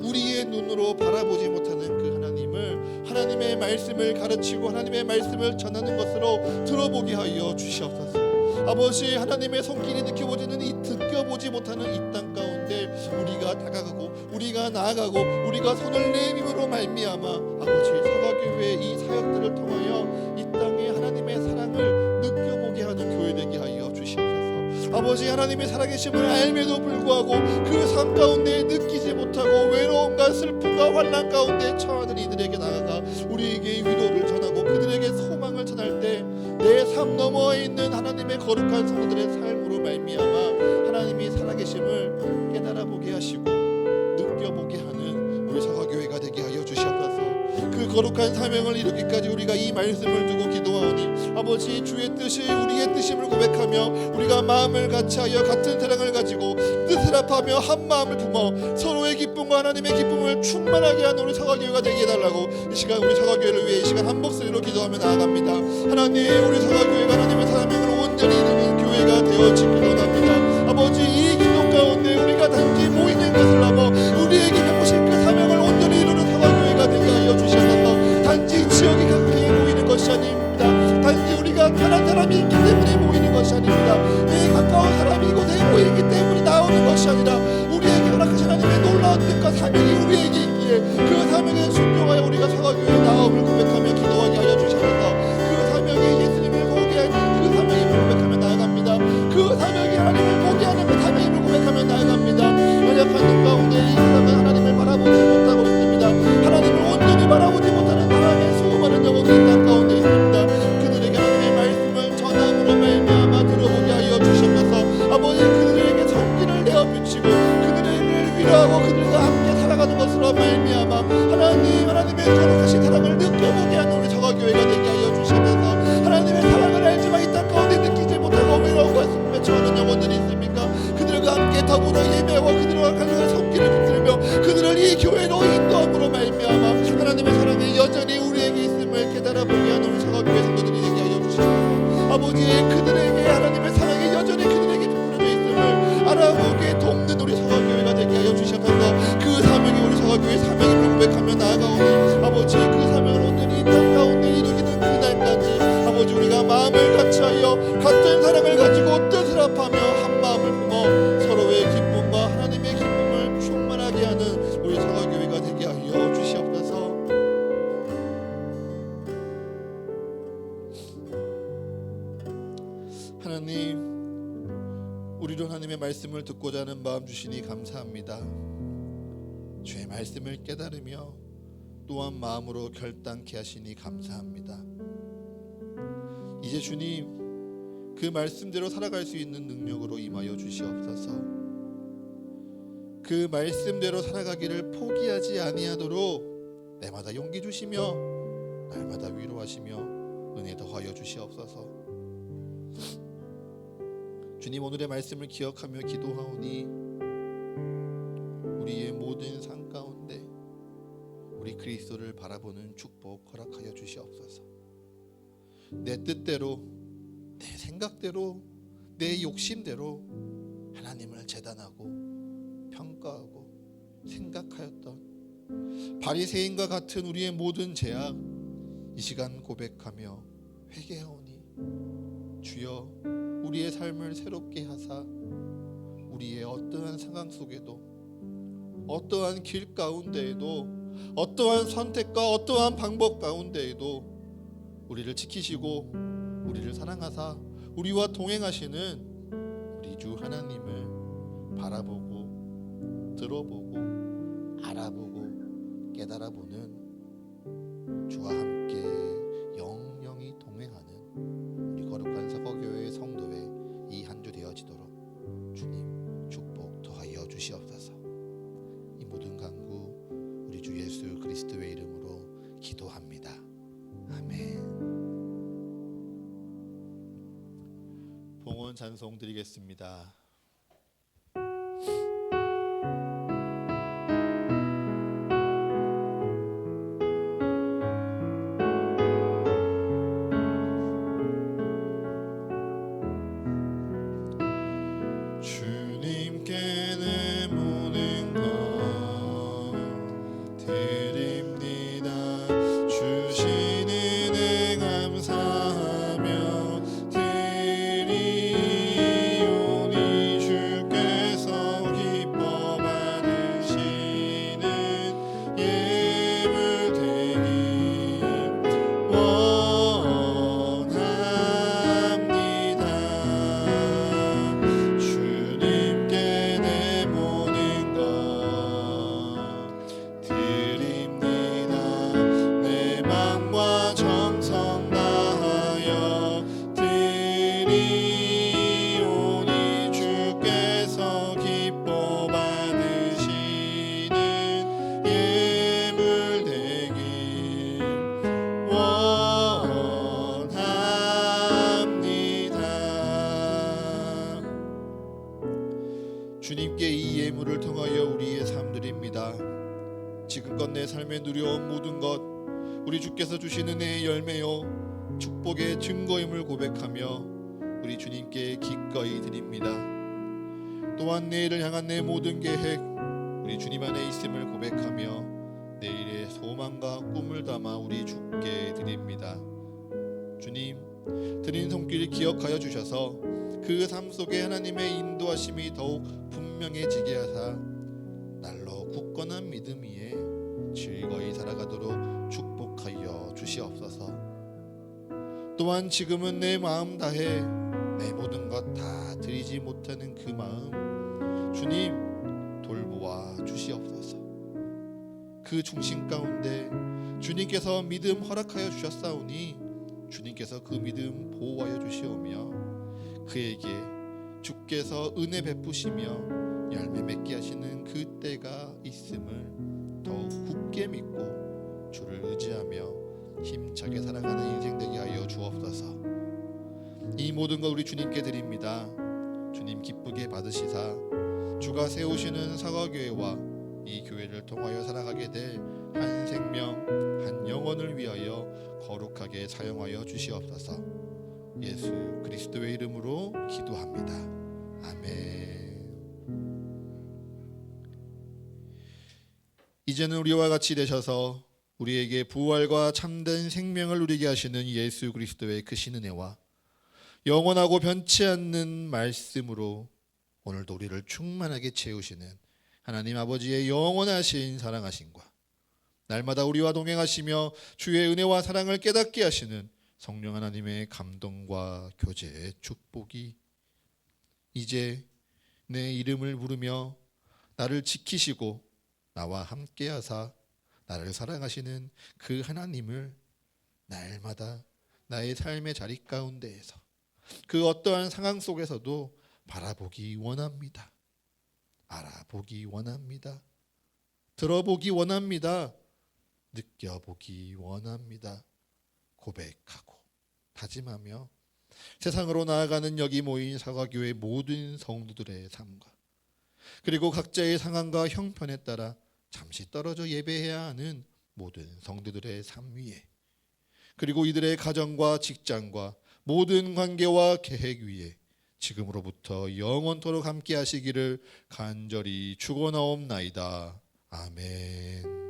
우리의 눈으로 바라보지 못하는 그 하나님을 하나님의 말씀을 가르치고 하나님의 말씀을 전하는 것으로 들어보게 하여 주시옵소서. 아버지 하나님의 손길이 느껴보지는 느껴보지 못하는 이 땅 가운데 우리가 다가가고 우리가 나아가고 우리가 손을 내밀므로 말미암아 아버지 서가교회의 이 사역들을 통하여 이 땅에 하나님의 사랑을 느껴보게 하는 교회 되게 하여 주시옵소서. 아버지 하나님의 살아계심을 알매도 불구하고 그 삶 가운데 느끼지 못하고 외로움과 슬픔과 환난 가운데 처하는 이들에게 나아가 우리에게 위로를 전하고 그들에게 소망을 전할 때 내 삶 너머에 있는 하나님의 거룩한 성도들의 삶으로 말미암아 하나님이 살아계심을 깨달아보게 하시고 느껴보게 하는 우리 서가교회가 되게 하여 주시옵소서. 그 거룩한 사명을 이루기까지 우리가 이 말씀을 두고 기도하오니 아버지 주의 뜻이 우리의 뜻임을 고백하며 우리가 마음을 같이하여 같은 사랑을 가지고 뜻을 합하며 한 마음을 품어 서로의 기쁨과 하나님의 기쁨을 충만하게 하는 우리 서가교회가 되게 해달라고 이 시간 우리 서가교회를 위해 이 시간 한 목소리로 기도하며 나아갑니다. 하나님 우리 서가교회가 하나님의 사명을 온전히 이루는 교회가 되어 되어지기 원합니다. 아버지, 이 기도 가운데 우리가 단지 모이는 것을 넘어 우리에게 베푸신 그 사명을 온전히 이루는 사랑교회가 되게 하여 주셔서 단지 지역이 가까이 모이는 것이 아닙니다. 단지 우리가 편한 사람이 있기 때문에 모이는 것이 아닙니다. 내 가까운 사람이 이곳에 모이기 때문에 나오는 것이 아니라 우리에게 허락하신 하나님의 놀라운 뜻과 사명이 우리에게 있기에 그 사명에 순종하여 우리가 사랑교회에 나옴을 고백하며 기도하게 하여 주셔서 그 사명이 예수님을 보게 하는 그 사명임을 고백하며 나아갑니다. 그 사명이 하나님을 보게 하는 그 사명임을 고백하며 나아갑니다. 연약한 눈 가운데 이 사람은 하나님을 바라보지 못하고 있습니다. 하나님을 온전히 바라보지 못하는 사람의 수많은 영혼들이 땅 가운데 있습니다. 그들에게 하나님의 말씀을 전함으로 말미암아 들어보게 하여 주시면서 아버지, 그들에게 성기를 내어 비치고 그들을 위로하고 그들과 함께 살아가는 것으로 말미암아 하나님의 거룩하신 사랑을 느껴보게 하는 우리 서가교회가 되게 하여 주시면서 하나님의 사랑을 알지만 이 땅 가운데 느끼지 못하고 외로운 가슴 맺혀오는 영혼들이 있습니까? 그들과 함께 더불어 예배하고 그들과 가정의 성기를 붙들며 그들을 이 교회로 인도함으로 말미암아 하나님의 사랑이 여전히 우리에게 있음을 깨달아보게 하는 우리 서가교회 성도들이 되게 하여 주시면서 아버지, 그들에게 하나님의 사랑이 여전히 그들에게 베풀어져 있음을 알아보게 돕는 우리 서가교회가 되게 하여 주셔서 그 사명이 우리 서가교회 사명임을 고백하며 나아가오니 아버지, 그 사명을 온전히 땅 가운데 이루기는 그날까지 아버지, 우리가 마음을 같이하여 같은 사랑을 가지고 뜻을 합하며 한 마음을 품어 서로의 기쁨과 하나님의 기쁨을 충만하게 하는 우리 서가교회가 되게 하여 주시옵소서. 하나님, 우리로 하나님의 말씀을 듣고자 하는 마음 주시니 감사합니다. 주의 말씀을 깨달으며 또한 마음으로 결단케 하시니 감사합니다. 이제 주님, 그 말씀대로 살아갈 수 있는 능력으로 임하여 주시옵소서. 그 말씀대로 살아가기를 포기하지 아니하도록 내마다 용기 주시며 날마다 위로하시며 은혜 더하여 주시옵소서. 주님, 오늘의 말씀을 기억하며 기도하오니 우리의 모든 삶 가운데 우리 그리스도를 바라보는 축복 허락하여 주시옵소서. 내 뜻대로, 내 생각대로, 내 욕심대로 하나님을 재단하고 평가하고 생각하였던 바리새인과 같은 우리의 모든 죄악 이 시간 고백하며 회개하오니 주여, 우리의 삶을 새롭게 하사 우리의 어떠한 상황 속에도 어떠한 길 가운데에도 어떠한 선택과 어떠한 방법 가운데에도 우리를 지키시고 우리를 사랑하사 우리와 동행하시는 우리 주 하나님을 바라보고 들어보고 알아보고 깨달아보는 주와 함께 영영이 동행하는 우리 거룩한 서거교회의 성도의 이 한 주 되어지도록 주님 축복 더하여 주시옵소서. 이 모든 간구 우리 주 예수 그리스도의 이름으로 기도합니다. 아멘. 봉헌 찬송 드리겠습니다. 주님께 내 모든 것 드립니다. 주신 은혜 감사하며 드리오니 주께서 기뻐 받으시는 예물 되기 원합니다. 주님께 내 모든 것 드립니다. 내 맘과 정성 다하여 드리오니 주께서 기뻐 받으시는 예물 되길 원합니다. 주님께 이 예물을 통하여 우리의 삶들입니다. 지금껏 내 삶에 누려온 모든 것 우리 주께서 주신 은혜의 열매요 축복의 증거임을 고백하며 우리 주님께 기꺼이 드립니다. 또한 내일을 향한 내 모든 계획 우리 주님 안에 있음을 고백하며 내일의 소망과 꿈을 담아 우리 주께 드립니다. 주님, 드린 손길 기억하여 주셔서 그 삶 속에 하나님의 인도하심이 더욱 분명해지게 하사 날로 굳건한 믿음 위에 즐거이 살아가도록 축복하여 주시옵소서. 또한 지금은 내 마음 다해 내 모든 것 다 드리지 못하는 그 마음 주님 돌보아 주시옵소서. 그 중심 가운데 주님께서 믿음 허락하여 주셨사오니 주님께서 그 믿음 보호하여 주시오며 그에게 주께서 은혜 베푸시며 열매 맺게 하시는 그 때가 있음을 더욱 굳게 믿고 주를 의지하며 힘차게 살아가는 인생 되게 하여 주옵소서. 이 모든 것 우리 주님께 드립니다. 주님 기쁘게 받으시사 주가 세우시는 사과교회와 이 교회를 통하여 살아가게 될 한 생명 한 영혼을 위하여 거룩하게 사용하여 주시옵소서. 예수 그리스도의 이름으로 기도합니다. 아멘. 이제는 우리와 같이 되셔서 우리에게 부활과 참된 생명을 누리게 하시는 예수 그리스도의 크신 은혜와 영원하고 변치 않는 말씀으로 오늘도 우리를 충만하게 채우시는 하나님 아버지의 영원하신 사랑하심과 날마다 우리와 동행하시며 주의 은혜와 사랑을 깨닫게 하시는 성령 하나님의 감동과 교제의 축복이 이제 내 이름을 부르며 나를 지키시고 나와 함께하사 나를 사랑하시는 그 하나님을 날마다 나의 삶의 자리 가운데에서 그 어떠한 상황 속에서도 바라보기 원합니다. 알아보기 원합니다. 들어보기 원합니다. 느껴보기 원합니다. 고백하고 다짐하며 세상으로 나아가는 여기 모인 사과교회 모든 성도들의 삶과 그리고 각자의 상황과 형편에 따라 잠시 떨어져 예배해야 하는 모든 성도들의 삶 위에 그리고 이들의 가정과 직장과 모든 관계와 계획 위에 지금으로부터 영원토록 함께 하시기를 간절히 축원하옵나이다. 아멘.